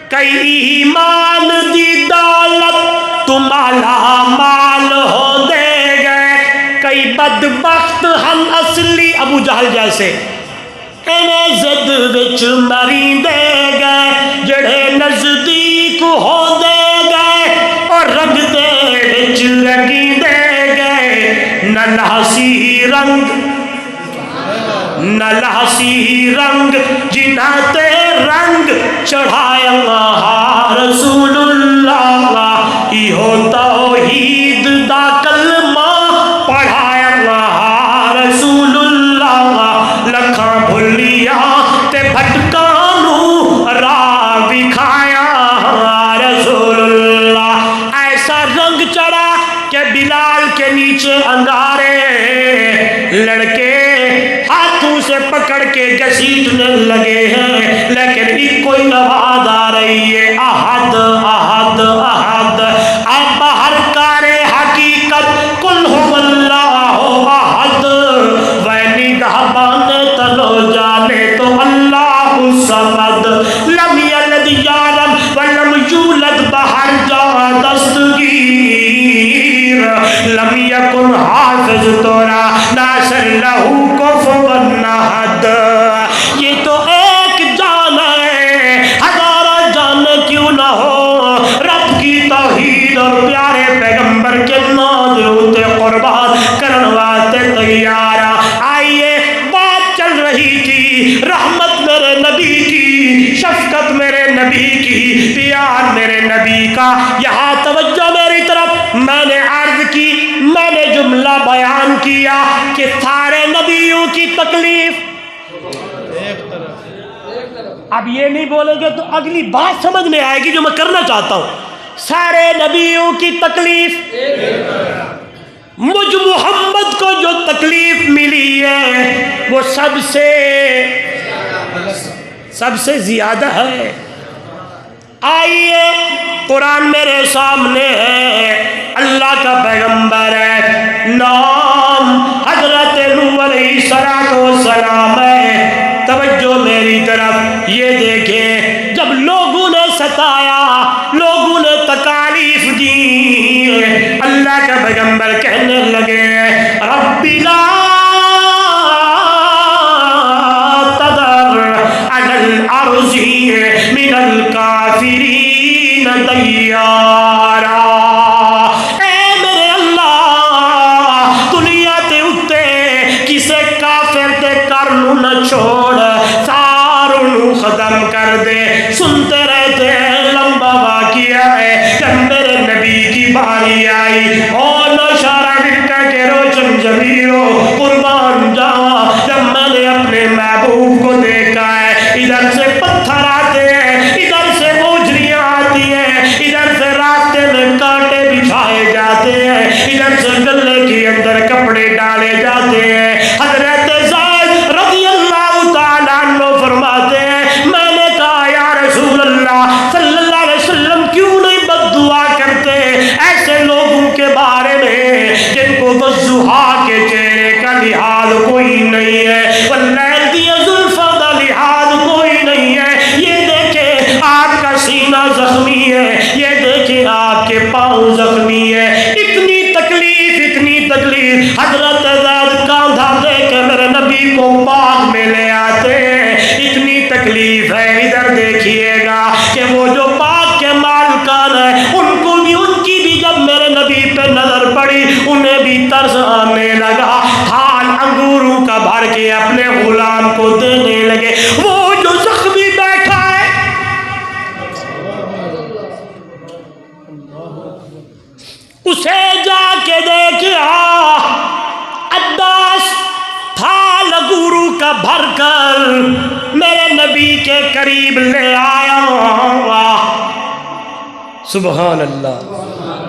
کئی ایمان دی دولت تو مالا مال ہو دے گئے، کئی بدبخت ہم اصلی ابو جہل جیسے انہیں زد وچ مری دے گئے، جڑے نزدیک ہو دے گئے اور رنگ دے وچ رنگی دے گئے، نہ لہسی رنگ نہ لہسی رنگ جنہاں تے رنگ چڑھایا رسول اللہ۔ پیچھے انگارے، لڑکے ہاتھوں سے پکڑ کے گھسیٹنے لگے ہیں، لیکن ایک کوئی آواز آ رہی ہے، احد احد احد۔ اب باہر کارے حقیقت کل ہو اللہ احد، وینی گہبان تلو جانے تو اللہ الصمد، لم یلد یارم ولم یولد، باہر جا دستگیر، لم یکن حافظ تورا ناصر لہو کفوا احد۔ یہ تو ایک جان ہے، ہزارہ جان کیوں نہ ہو، رب کی توحید اور پیارے پیغمبر کے نام ہوتے قربان کرنے واسطے تیار۔ آئیے، بات چل رہی تھی رحمت میرے نبی کی، شفقت میرے نبی کی، پیار میرے نبی کا، یہاں توجہ میری طرف۔ میں نے عرض کی، میں نے جملہ بیان کیا کہ سارے نبیوں کی تکلیف، اب یہ نہیں بولیں گے تو اگلی بات سمجھ میں آئے گی جو میں کرنا چاہتا ہوں۔ سارے نبیوں کی تکلیف، مجھ محمد کو جو تکلیف ملی ہے وہ سب سے زیادہ ہے۔ آئیے، قرآن میرے سامنے ہے، اللہ کا پیغمبر ہے، نام حضرت نوح علیہ السلام ہے۔ توجہ میری طرف، یہ دیکھیں، جب لوگوں نے ستایا، لوگوں نے تکالیف دی، اللہ کا پیغمبر کہنے لگے رب لا تذر علی الارض من الکافرین دیارا، اے میرے اللہ، دنیا تے اتے کسے کافر تے کرنو نہ چھوڑ، ساروں نو ختم کر دے۔ سنتے رہتے ہیں، لمبا واقعہ ہے، جب میرے نبی کی باری آئی، اور نشارہ دکھتا کہ روشن جمیرو قربان جاواں، جب میں نے اپنے محبوب کو دیکھا ہے، ادھر سے پتھر آتے ہیں، ادھر سے اوجریاں آتی ہیں، ادھر سے راستے میں کانٹے بچھائے جاتے ہیں، ادھر سے گلے کے اندر کپڑے ڈالے جاتے ہیں۔ حضرت زید رضی اللہ تعالیٰ عنہ فرماتے ہیں، میں نے کہا یا رسول اللہ صلی اللہ علیہ وسلم کیوں نہیں بد دعا کرتے ایسے لوگوں کے بارے میں جن کو والضحیٰ کے چہرے کا لحاظ کوئی نہیں ہے، واللیل دی زلفاں کا لحاظ کوئی نہیں ہے۔ یہ دیکھیں آپ کا سینہ زخمی ہے، یہ دیکھیں آپ کے پاؤں زخمی ہے، اتنی تکلیف، اتنی تکلیف۔ حضرت زید کاندھا دے کے میرے نبی کو باغ میں لے آتے ہیں، اتنی تکلیف ہے۔ ادھر دیکھیے گا کہ وہ جو باغ کے مالکان ہیں، ان کو بھی، ان کی بھی جب میرے نبی پہ نظر پڑی، انہیں بھی ترس آنے لگا، تھال انگوروں کا بھر کے اپنے غلام کو دینے لگے۔ وہ جو زخمی بیٹھا ہے، اسے جا کے دیکھا، عباس تھال انگوروں کا بھر کر میرے نبی کے قریب لے آیا۔ سبحان اللہ،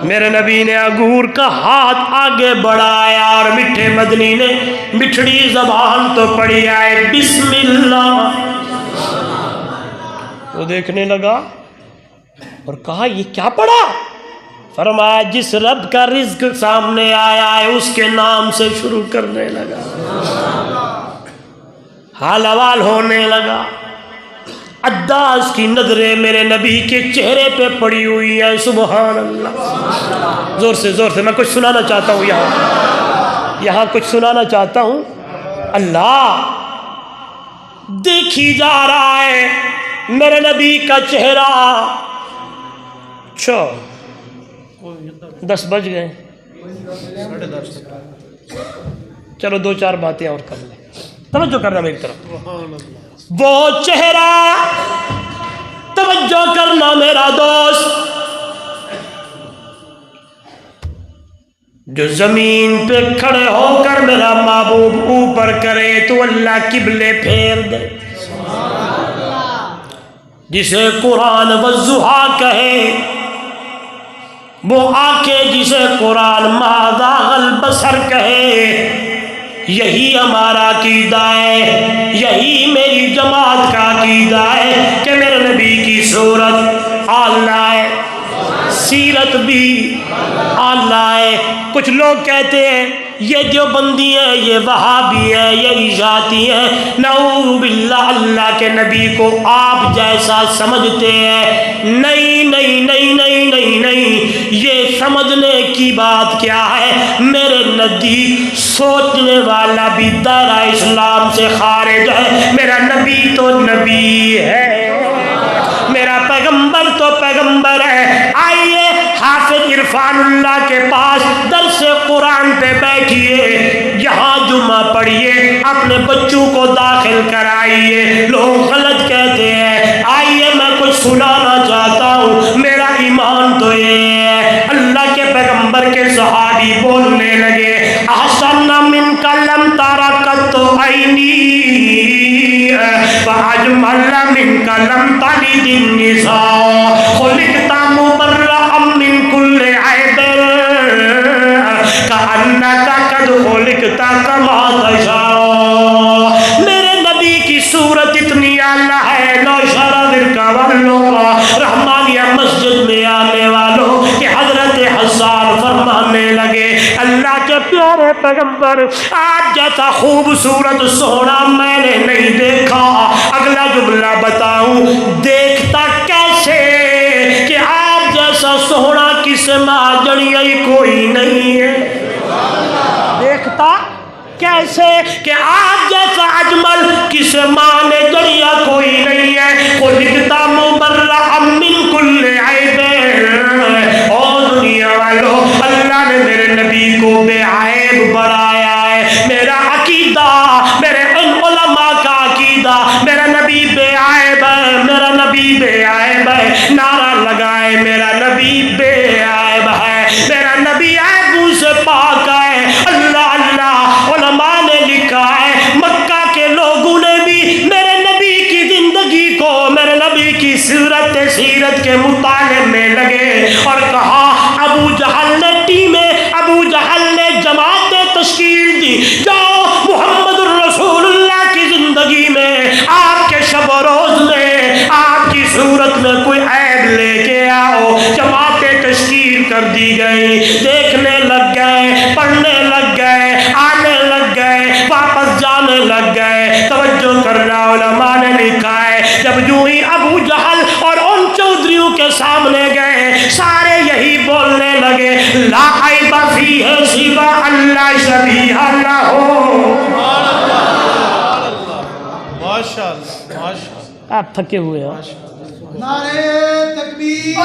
میرے نبی نے انگور کا ہاتھ آگے بڑھایا اور میٹھے مدنی نے مٹھڑی زبان تو پڑھی آئے بسم اللہ۔ وہ دیکھنے لگا اور کہا یہ کیا پڑھا؟ فرمایا جس رب کا رزق سامنے آیا ہے اس کے نام سے شروع کرنے لگا، حال حوال ہونے لگا۔ عداس کی نظریں میرے نبی کے چہرے پہ پڑی ہوئی ہیں، سبحان اللہ۔ زور سے میں کچھ سنانا چاہتا ہوں، یہاں کچھ سنانا چاہتا ہوں۔ اللہ دیکھی جا رہا ہے میرے نبی کا چہرہ۔ اچھا 10 بج گئے، چلو 2-4 باتیں اور کر لیں، توجہ کرنا میری طرف۔ وہ چہرہ، توجہ کرنا میرا دوست، جو زمین پہ کھڑے ہو کر میرا محبوب اوپر کرے تو اللہ قبلے پھیر دے، جسے قرآن والضحیٰ کہے، وہ آنکھیں جسے قرآن ما زاغ البصر کہے، یہی ہمارا عقیدہ ہے، یہی میری جماعت کا عقیدہ ہے کہ میرے نبی کی صورت اعلیٰ ہے، سیرت بھی اعلیٰ ہے۔ کچھ لوگ کہتے ہیں یہ دیوبندی ہیں، یہ وہابی ہیں، یہ اشاعتی ہیں، نعوذ باللہ، اللہ کے نبی کو آپ جیسا سمجھتے ہیں۔ نہیں نہیں نہیں نہیں نہیں نہیں، یہ سمجھنے کی بات کیا ہے، میرے نزدیک سوچنے والا بھی دائرہ اسلام سے خارج ہے۔ میرا نبی تو نبی ہے، میرا پیغمبر تو پیغمبر ہے۔ آئیے حافظ عرفان اللہ کے پاس درس قرآن پہ بیٹھیے، یہاں جمعہ پڑھیے، اپنے بچوں کو داخل کرائیے۔ لوگ غلط کہتے ہیں، آئیے میں کچھ سنانا چاہتا ہوں، میرا ایمان تو یہ ہے۔ اللہ کے پیغمبر کے صحابی بولنے لگے، احسن منک لم تر قط عینی فاجمل منک لم تلد النساء، خلقت مبرأ من كل عیب کأنک قد خلقت کما تشاء۔ میرے نبی کی صورت اتنی اعلیٰ ہے، لو شرف والوں رحمانیہ مسجد میں آنے والوں کہ حضرت حسان فرمانے لگے، اللہ کے پیارے پیغمبر آپ جیسا خوبصورت سونا میں نے نہیں دیکھا۔ اگلا جملہ بتاؤں، دیکھتا کیسے کہ آپ جیسا سونا کس ماں جڑی کوئی نہیں ہے۔ دیکھتا کیسے کہ آپ جیسا اجمل کس ماں نے جڑیا کوئی نہیں ہے۔ خلقتا مبرأ من کل عیب، اور دنیا والوں اللہ نے میرے نبی کو بے عیب بنایا ہے۔ میرا عقیدہ، میرے ان علماء کا عقیدہ، میرا نبی بے عیب ہے، میرا نبی بے عیب ہے۔ نعرہ لگائے میرا نبی بے عیب ہے، میرا نبی عیبوں سے پاک ہے۔ اللہ اللہ، علماء نے لکھا ہے مکہ کے لوگوں نے بھی میرے نبی کی زندگی کو، میرے نبی کی سیرت کے مطالعے میں لگے اور کہا، ابو جہل نے ٹیمیں، ابو جہل نے جماعتیں تشکیل دی، جاؤ محمد الرسول اللہ کی زندگی میں، آپ کے شب و روز میں، آپ کی صورت میں کوئی عیب لے کے آؤ۔ جماعتیں تشکیل کر دی گئی، دیکھنے لگ گئے، پڑھنے لگ گئے، آنے لگ گئے، واپس جانے لگ گئے۔ توجہ کرنا، علماء نے لکھا ہے جب یوں ہی ابو جہل اور ان چودھریوں کے سامنے گئے، سارے یہی بولنے لگے، لا عیب فیہ سوی اللہ شبیہ لہ۔ آپ تھکے ہوئے ہیں۔ نعرے تکبیر،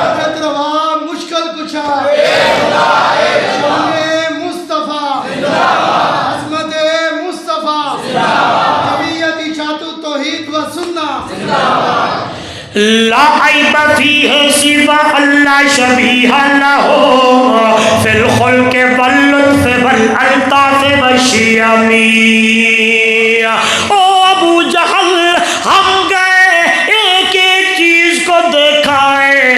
حضرت روا مشکل کشا، شان مصطفیٰ، عظمت مصطفیٰ، طبیعت اشاعت توحید و سنت۔ لا عیب فیہ سوی اللہ شبیہ لہ، فی الخلق واللطف والالطاف والشیام۔ او ابو جہل، ہم گئے ایک ایک چیز کو دیکھا ہے،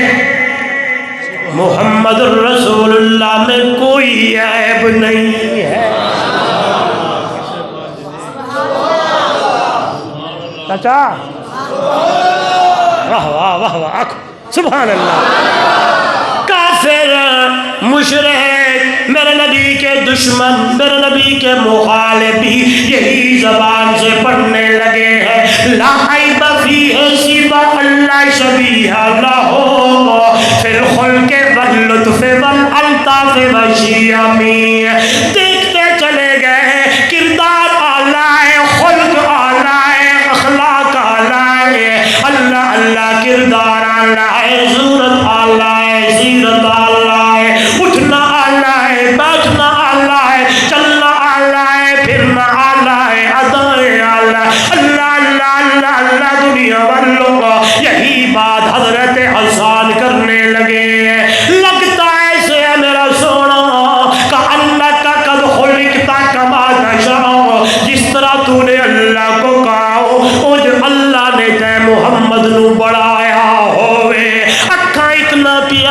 محمد الرسول اللہ میں کوئی عیب نہیں ہے۔ چاچا واہ واہ واہ واہ، سبحان اللہ۔ کافر، مشرک، میرے نبی کے دشمن، میرے نبی کے مخالف بھی یہی زبان سے پڑھنے لگے ہیں، لا عیب فیہ سوی اللہ شبیہ لہ، فی الخلق واللطف والالطاف والشیام۔ دیکھتے چلے گئے، کردار اعلیٰ ہے، خلق اعلیٰ ہے، اخلاق اعلیٰ ہے، اللہ اللہ، کردار اعلیٰ ہے، صورت اعلیٰ ہے، سیرت اعلیٰ ہے، اٹھنا اعلیٰ ہے، بیٹھنا اعلیٰ ہے، چلنا اعلیٰ ہے، پھرنا اعلیٰ ہے، ادائیں اعلیٰ ہے۔ اللہ اللہ اللہ اللہ، دنیا والوں کا یہی بات حضرت حسان کرنے لگے ہیں۔ لگتا ایسے ہے میرا سونا، کأنک قد خلقت کما تشاء، جس طرح تو نے اللہ کو کہا ہو، جو اللہ نے تے محمد نو بڑھایا ہوئے، اکھاں اتنا پی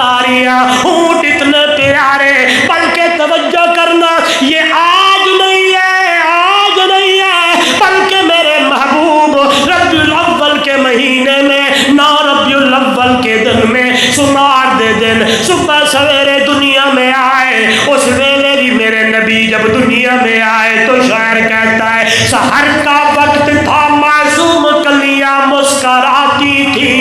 قربانیاں، اونٹ اتنے پیارے، بلکہ توجہ کرنا یہ آج نہیں ہے، آج نہیں ہے، بلکہ میرے محبوب ربیع الاول کے مہینے میں 9 ربیع الاول کے دن میں شمار دے دن صبح سویرے دنیا میں آئے، اس ویلے بھی میرے نبی جب دنیا میں آئے تو شاعر کہتا ہے سحر کا وقت تھا، معصوم کلیاں مسکراتی تھی،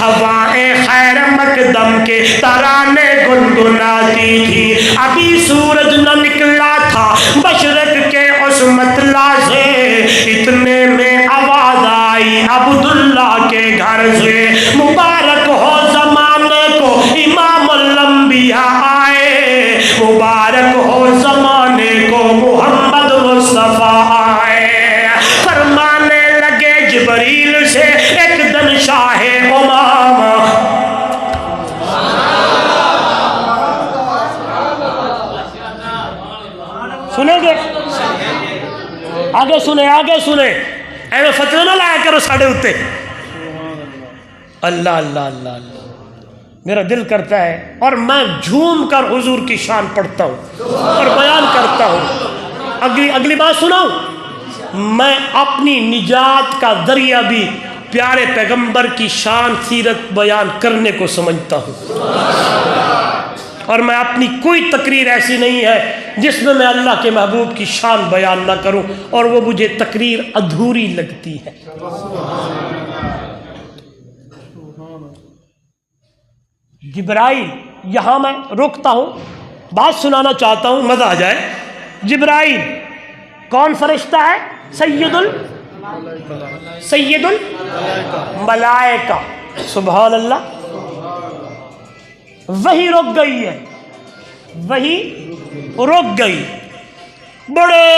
ہوائیں خیر مقدم کے ترانے گنگناتی تھی، ابھی سورج نہ نکلا تھا مشرق کے اس مطلع سے، اتنے میں آواز آئی عبداللہ کے گھر سے، مبارک ہو زمانے کو امام الانبیاء آئے، مبارک ہو زمانے کو محمد مصطفیٰ آئے، فرمانے لگے جبریل سے ایک دن شاہ امامہ، سنیں گے آگے سنیں آگے سنیں، ایویں فتوے نہ لایا کرو ساڑھے اتے، اللہ اللہ اللہ اللہ، میرا دل کرتا ہے اور میں جھوم کر حضور کی شان پڑھتا ہوں اور بیان کرتا ہوں۔ اگلی بات سناؤں، میں اپنی نجات کا ذریعہ بھی پیارے پیغمبر کی شان سیرت بیان کرنے کو سمجھتا ہوں، اور میں اپنی کوئی تقریر ایسی نہیں ہے جس میں اللہ کے محبوب کی شان بیان نہ کروں، اور وہ مجھے تقریر ادھوری لگتی ہے۔ جبرائیل، یہاں میں رکتا ہوں، بات سنانا چاہتا ہوں، مزہ آ جائے۔ جبرائیل کون فرشتہ ہے؟ سید الملائکہ، سبحان اللہ۔ وہی رک گئی ہے، وہی رک گئی، بڑے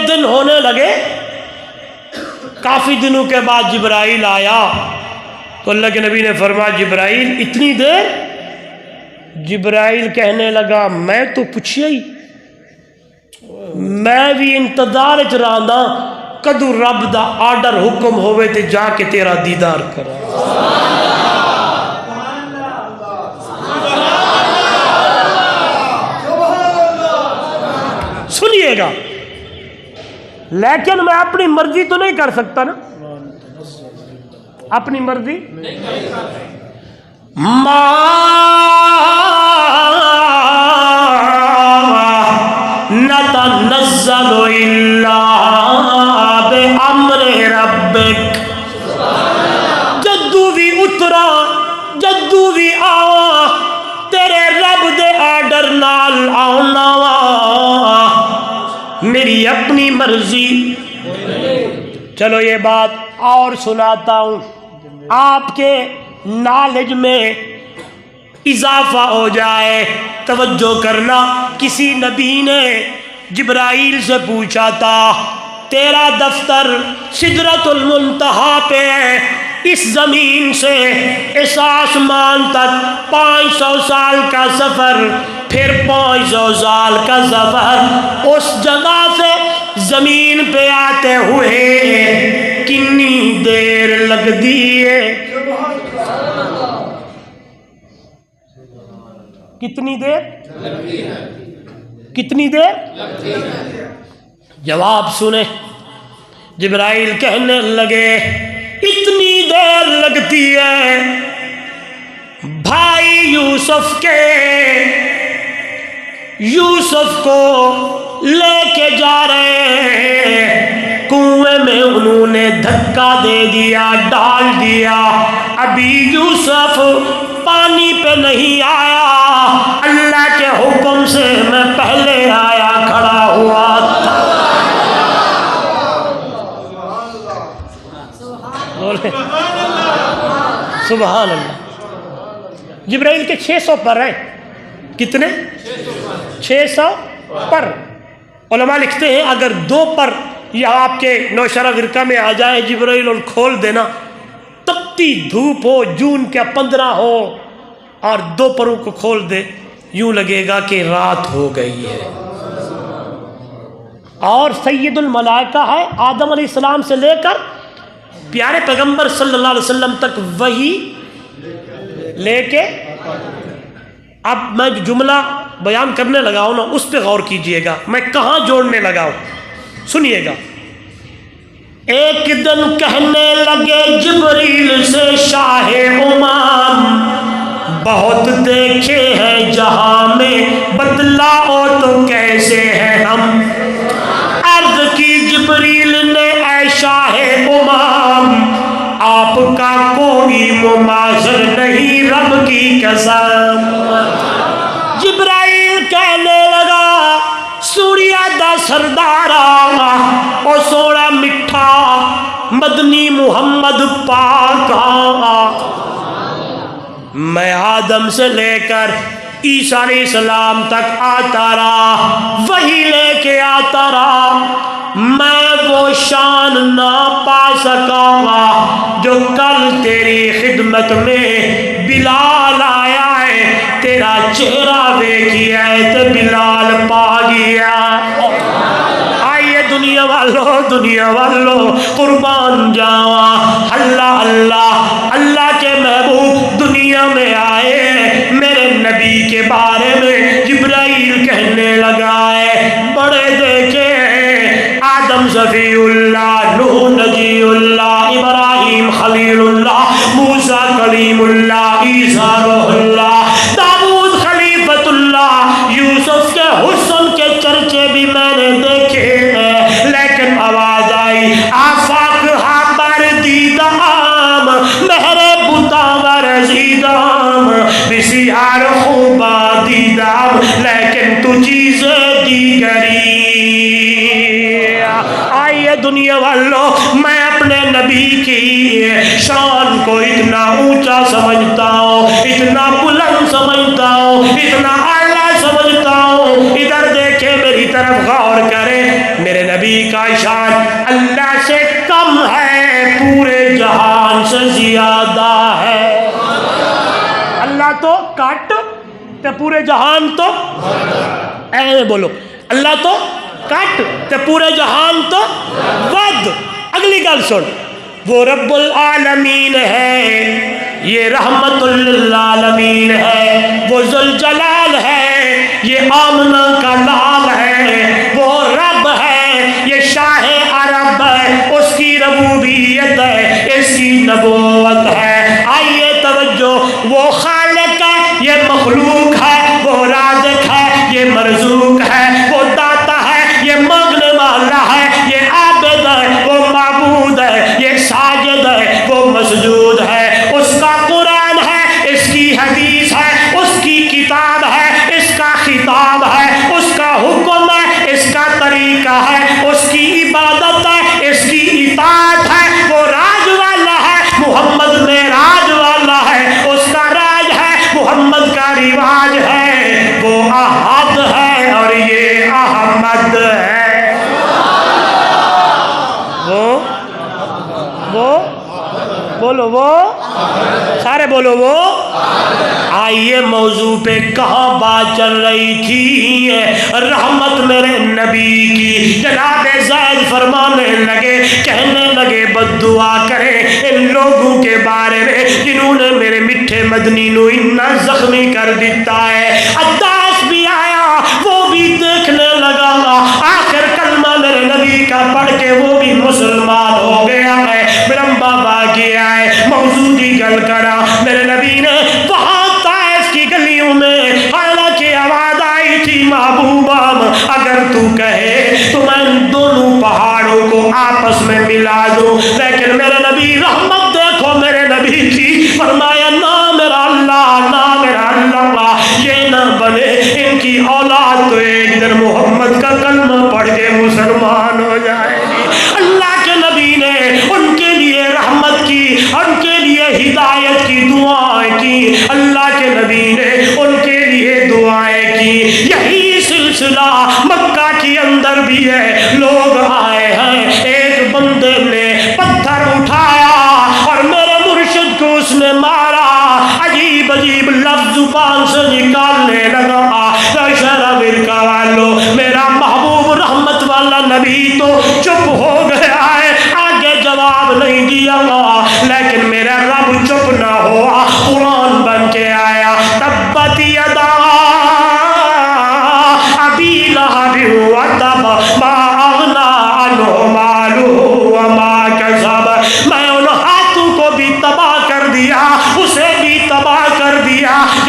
دن ہونے لگے، کافی دنوں کے بعد جبرائیل آیا تو اللہ کے نبی نے فرمایا جبرائیل اتنی دیر؟ جبرائیل کہنے لگا میں تو پوچھیا ہی، میں بھی انتظار چ رہا کدو رب دا آرڈر حکم ہوئے تے جا کے تیرا دیدار کرا۔ سنیے گا، لیکن میں اپنی مرضی تو نہیں کر سکتا نا، اپنی مرضی ما نتنزل الا بامر ربک، جدو بھی اترا جدو بھی آوا تیرے رب دے آرڈر نال آنا وا، میری اپنی مرضی۔ چلو یہ بات اور سناتا ہوں، آپ کے نالج میں اضافہ ہو جائے، توجہ کرنا۔ کسی نبی نے جبرائیل سے پوچھا تھا تیرا دفتر سدرۃ المنتہا پہ ہے، اس زمین سے اس آسمان تک 500 سال کا سفر، پھر 500 سال کا سفر، اس جگہ سے زمین پہ آتے ہوئے کنی دیر لگ دیئے؟ کتنی دیر؟ کتنی دیر؟ جواب سنیں، جبرائیل کہنے لگے اتنی دیر لگتی ہے بھائی یوسف کو لے کے جا رہے ہیں، کنویں میں انہوں نے دھکا دے دیا، ڈال دیا، ابھی یوسف پانی پہ نہیں آیا، اللہ کے حکم سے میں پہلے آیا کھڑا ہوا تھا۔ سبحان اللہ۔ جبرائیل کے 600 پر ہیں، کتنے؟ 600 پر۔ علماء لکھتے ہیں اگر 2 پر یہاں آپ کے نوشرہ ورقہ میں آ جائے جبرائیل اور کھول دینا، تپتی دھوپ ہو، جون کا 15 ہو، اور 2 پروں کو کھول دے، یوں لگے گا کہ رات ہو گئی ہے۔ اور سید الملائکہ ہے، آدم علیہ السلام سے لے کر پیارے پیغمبر صلی اللہ علیہ وسلم تک وہی لے کے اب میں جو جملہ بیان کرنے لگا ہوں نا اس پہ غور کیجئے گا، میں کہاں جوڑنے لگا ہوں، سنیے گا۔ ایک دن کہنے لگے جبریل سے شاہ امام، بہت دیکھے ہیں جہاں میں، بتلاؤ تو کیسے ہیں ہم۔ عرض کی جبریل نے اے شاہ امام، آپ کا کوئی مماثل نہیں رب کی قسم۔ جبرائیل کہنے لگا سوریا دا سردارا او سوڑا مٹھا مدنی محمد پاک، میں آدم سے لے کر عیسیٰ علیہ السلام تک آتا رہا، وہی لے کے آتا رہا، میں وہ شان نہ پا سکا جو کل تیری خدمت میں بلال آیا ہے، تیرا چہرہ دیکھیا ہے تو بلال پا گیا۔ آئیے دنیا والو قربان جاواں، اللہ اللہ اللہ کے محبوب دنیا میں آئے، میرے نبی کے بارے میں جبرائیل کہنے لگا ہے بڑے دیکھے ہیں، آدم صفی اللہ، نوح نجی اللہ، ابراہیم خلیل اللہ، موسیٰ کلیم اللہ، عیسیٰ روح اللہ، داؤد خلیفۃ اللہ، یوسف کے حسن کے چرچے بھی میں نے دیکھے ہیں، لیکن آواز آئی آفاق ہابر دیدام، مہرے بتاور زیدام، بسیار خوبا دیدام، لیکن تو چیزیں دیگری۔ آئیے دنیا والو، میں اپنے نبی کی شان کو اتنا اونچا سمجھتا ہوں، اتنا بلند سمجھتا ہوں، اتنا اعلیٰ سمجھتا ہوں۔ ادھر دیکھیں میری طرف غور کریں، میرے نبی کا شان اللہ سے کم ہے، پورے جہان سے زیادہ ہے۔ اللہ تو کٹ تے پورے جہان تو اے بولو، اللہ تو کٹ تے پورے جہان تو ود۔ اگلی گل سن، وہ رب العالمین ہے، یہ رحمت للعالمین ہے، وہ ذوالجلال ہے، یہ آمنہ کا لال ہے، وہ رب ہے، یہ شاہ عرب ہے، اس کی ربوبیت ہے، اس کی نبوت ہے۔ آئیے توجہ، وہ خالق ہے، یہ مخلوق ہے، وہ رازق ہے، یہ مرزوق ہے، وہ داتا ہے، یہ مانگنے والا ہے، یہ عابد ہے، وہ معبود ہے، یہ ساجد ہے، وہ مسجود ہے، اس کا قرآن ہے، اس کی حدیث ہے، اس کی کتاب ہے، اس کا خطاب ہے، اس کا حکم ہے، اس کا طریقہ ہے، اس کی عبادت ہے، اس کی اطاعت ہے، وہ راج والا ہے، محمد میں راج والا ہے، اس کا راج ہے، محمد کا رواج ہے، وہ احد ہے اور یہ احمد ہے۔ وہ بولو، وہ سارے بولو، وہ۔ آئیے موضوع پہ کہاں بات چل رہی تھی؟ رحمت میرے نبی کی۔ جناب زید فرمانے لگے، کہنے لگے بد دعا کریں ان لوگوں کے بارے میں جنہوں نے میرے میٹھے مدنی نو اتنا زخمی کر دیتا ہے۔ عباس بھی آیا، وہ بھی دیکھنے لگا، آخر کلمہ میرے نبی کا پڑھ کے وہ بھی مسلمان ہو گیا ہے۔ برہم بابا کیا ہے موضوع کی گل کرا، میرے نبی نے وہاں طائف کی گلیوں میں حالانکہ آواز آئی تھی محبوبہ اگر تو کہے تو میں ان دونوں پہاڑوں کو آپس میں ملا دوں، لیکن میرے نبی رحمت دیکھو میرے نبی کی، فرمایا نہ میرا اللہ، نہ میرا اللہ، یہ نہ بنے ان کی اولاد تو ایک دن محمد کا کلمہ پڑھ کے مسلمان ہو جائے گی۔ اللہ کے نبی نے ان کے لیے رحمت کی، ان کے لیے ہدایت کی دعائیں کی، اللہ کے نبی نے ان کے لیے دعائیں کی۔ یہی سلسلہ مکہ کے اندر بھی ہے، لوگ آئے ہیں، ایک بندے نے پتھر اٹھایا اور میرے مرشد کو اس نے مارا، عجیب عجیب لفظ زبان سے نکالنے لگا۔ شرع برکا والو، میرا محبوب رحمت والا نبی تو چپ ہو گیا ہے، آگے جواب نہیں دیا گا، لیکن میرا رب چپ نہ ہوا، قرآن بن کے آیا، تبت یدا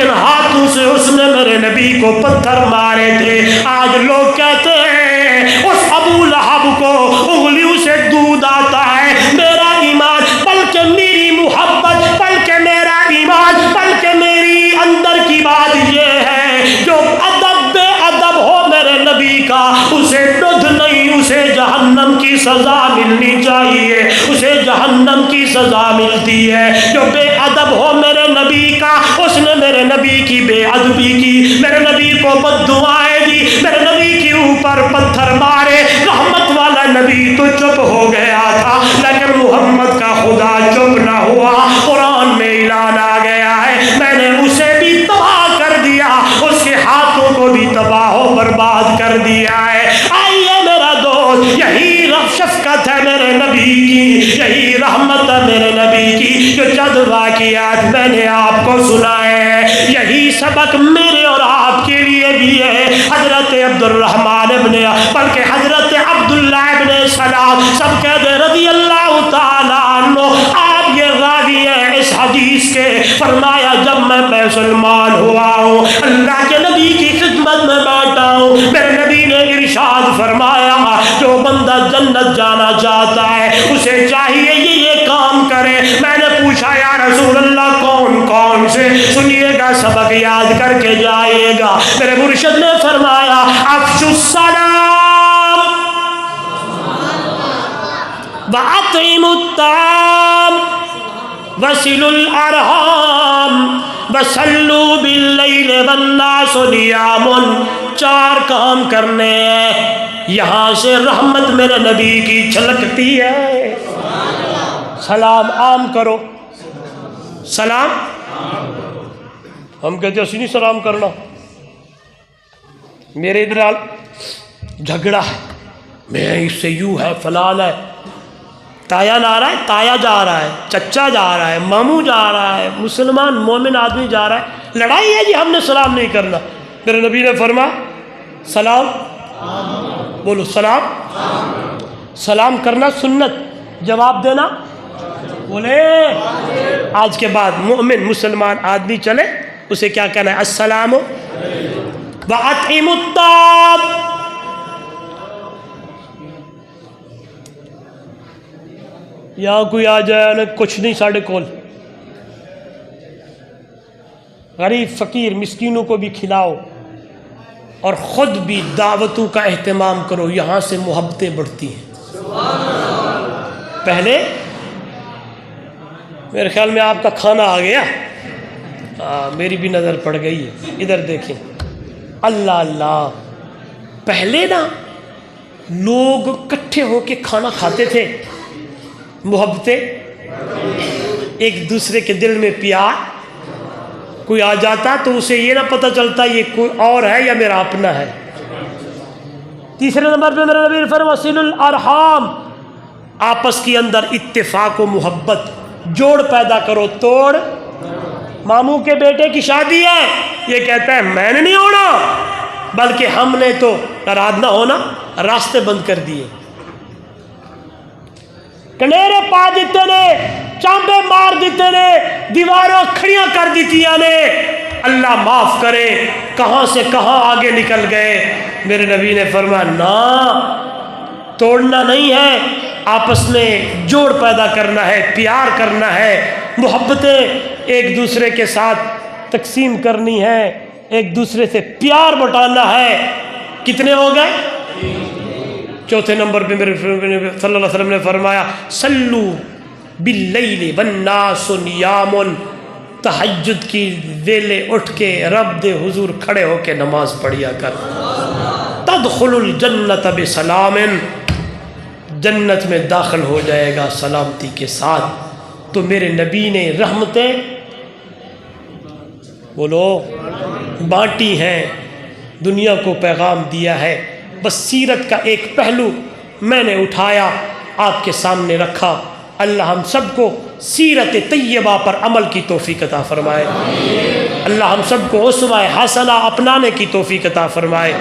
کن ہاتھوں سے اس نے میرے نبی کو پتھر مارے تھے۔ آج لوگ کہتے ہیں اس ابو لہب کو انگلیوں سے دودھ آتا ہے۔ میرا ایمان، بلکہ میری محبت، بلکہ میرا ایمان، بلکہ میری اندر کی بات یہ ہے، جو ادب بے ادب ہو میرے نبی کا، اسے دودھ نہیں، اسے جہنم کی سزا ملنی چاہیے، اسے جہنم کی سزا ملتی ہے۔ جو بے ادب ہو میرے نبی کا، اس نے میرے نبی کی بے ادبی کی، میرے نبی کو بد دعائیں دی، میرے نبی کے اوپر پتھر مارے۔ رحمت والا نبی تو چپ ہو گیا تھا، لیکن محمد کا خدا چپ نہ ہوا۔ قرآن میں اعلان آ گیا ہے، میں نے اسے بھی تباہ کر دیا، اس کے ہاتھوں کو بھی تباہ و برباد کر دیا ہے۔ آئیے میرا دوست، یہی شفقت ہے میرے نبی کی، یہی رحمت ہے میرے نبی کی، جو چند واقعات میں نے آپ کو سنائے ہیں، یہی سبق میرے اور آپ کے لیے بھی ہے۔ حضرت عبد الرحمن ابن، بلکہ حضرت عبداللہ ابن سلام، سب کہہ دے رضی اللہ تعالیٰ عنہ، آپ یہ راوی ہیں اس حدیث کے، فرمایا جب میں مسلمان ہوا ہوں، اللہ کے نبی کی خدمت میں بیٹھا ہوں، میرے نبی نے ارشاد فرمایا جو بندہ جنت جانا چاہتا ہے اسے چاہیے یہ کام کرے۔ میں نے پوچھا یا رسول اللہ کون کون سے؟ سنیے گا، سبق یاد کر کے جائیے گا۔ میرے مرشد نے فرمایا افشوا السلام وَأَطْعِمُوا الطَّعَامَ وَصِلُوا الْأَرْحَامَ وَصَلُّوا بِاللَّيْلِ وَالنَّاسُ نِيَامٌ۔ 4 کام کرنے ہیں، یہاں سے رحمت میرے نبی کی چھلکتی ہے۔ سلام عام کرو، سلام ہم کہتے ہیں اسی نہیں سلام کرنا، میرے ادھر جھگڑا ہے، میں اس سے یوں ہے، فلان ہے، تایا نہ آ رہا ہے، تایا جا رہا ہے، چچا جا رہا ہے، ماموں جا رہا ہے، مسلمان مومن آدمی جا رہا ہے، لڑائی ہے جی ہم نے سلام نہیں کرنا۔ میرے نبی نے فرمایا سلام، بولو سلام، سلام کرنا سنت، جواب دینا بولے آج کے بعد مومن مسلمان آدمی چلے اسے کیا کہنا ہے؟ السلام وَأَطْعِمُوا الطَّعَامَ۔ یہاں کوئی آ جائے نا کچھ نہیں ساڑھے کول، غریب فقیر مسکینوں کو بھی کھلاؤ اور خود بھی دعوتوں کا اہتمام کرو، یہاں سے محبتیں بڑھتی ہیں۔ پہلے میرے خیال میں آپ کا کھانا آ گیا، میری بھی نظر پڑ گئی ہے، ادھر دیکھیں، اللہ اللہ، پہلے نا لوگ اکٹھے ہو کے کھانا کھاتے تھے، محبتیں، ایک دوسرے کے دل میں پیار، کوئی آ جاتا تو اسے یہ نہ پتہ چلتا یہ کوئی اور ہے یا میرا اپنا ہے۔ تیسرے نمبر پہ میرے نبی نے فرمایا وَصِلُوا الْأَرْحَامَ، آپس کے اندر اتفاق و محبت، جوڑ پیدا کرو، توڑ۔ ماموں کے بیٹے کی شادی ہے، یہ کہتا ہے میں نے نہیں ہونا، بلکہ ہم نے تو ناراض نہ ہونا، راستے بند کر دیے، کنیرے پا دیتے نے، چانبے مار دیتے نے، دیواروں کھڑیاں کر دیتیاں نے، اللہ معاف کرے، کہاں سے کہاں آگے نکل گئے۔ میرے نبی نے فرمایا نہ، توڑنا نہیں ہے، آپس میں جوڑ پیدا کرنا ہے، پیار کرنا ہے، محبتیں ایک دوسرے کے ساتھ تقسیم کرنی ہے، ایک دوسرے سے پیار بٹانا ہے۔ کتنے ہو گئے؟ چوتھے نمبر پہ میرے صلی اللہ علیہ وسلم نے فرمایا صلو باللیل والناس نیام، تہجد کی ویلے اٹھ کے رب دے حضور کھڑے ہو کے نماز پڑھیا کر، تدخل الجنت بسلام، جنت میں داخل ہو جائے گا سلامتی کے ساتھ۔ تو میرے نبی نے رحمتیں بولو بانٹی ہیں، دنیا کو پیغام دیا ہے۔ بس سیرت کا ایک پہلو میں نے اٹھایا آپ کے سامنے رکھا۔ اللہ ہم سب کو سیرت طیبہ پر عمل کی توفیق عطا فرمائے، اللہ ہم سب کو اسوہ حسنہ اپنانے کی توفیق عطا فرمائے۔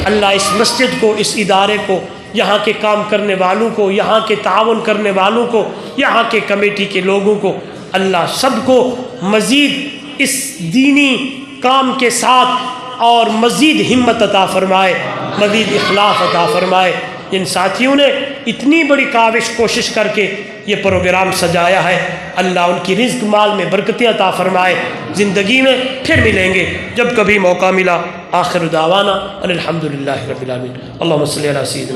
اللہ اس مسجد کو، اس ادارے کو، یہاں کے کام کرنے والوں کو، یہاں کے تعاون کرنے والوں کو، یہاں کے کمیٹی کے لوگوں کو، اللہ سب کو مزید اس دینی کام کے ساتھ اور مزید ہمت عطا فرمائے، مزید اخلاص عطا فرمائے۔ جن ساتھیوں نے اتنی بڑی کاوش کوشش کر کے یہ پروگرام سجایا ہے، اللہ ان کی رزق مال میں برکتیں عطا فرمائے۔ زندگی میں پھر ملیں گے جب کبھی موقع ملا۔ آخر دعوانا ان الحمدللہ رب العالمین۔ اللہم صلی علی سیدنا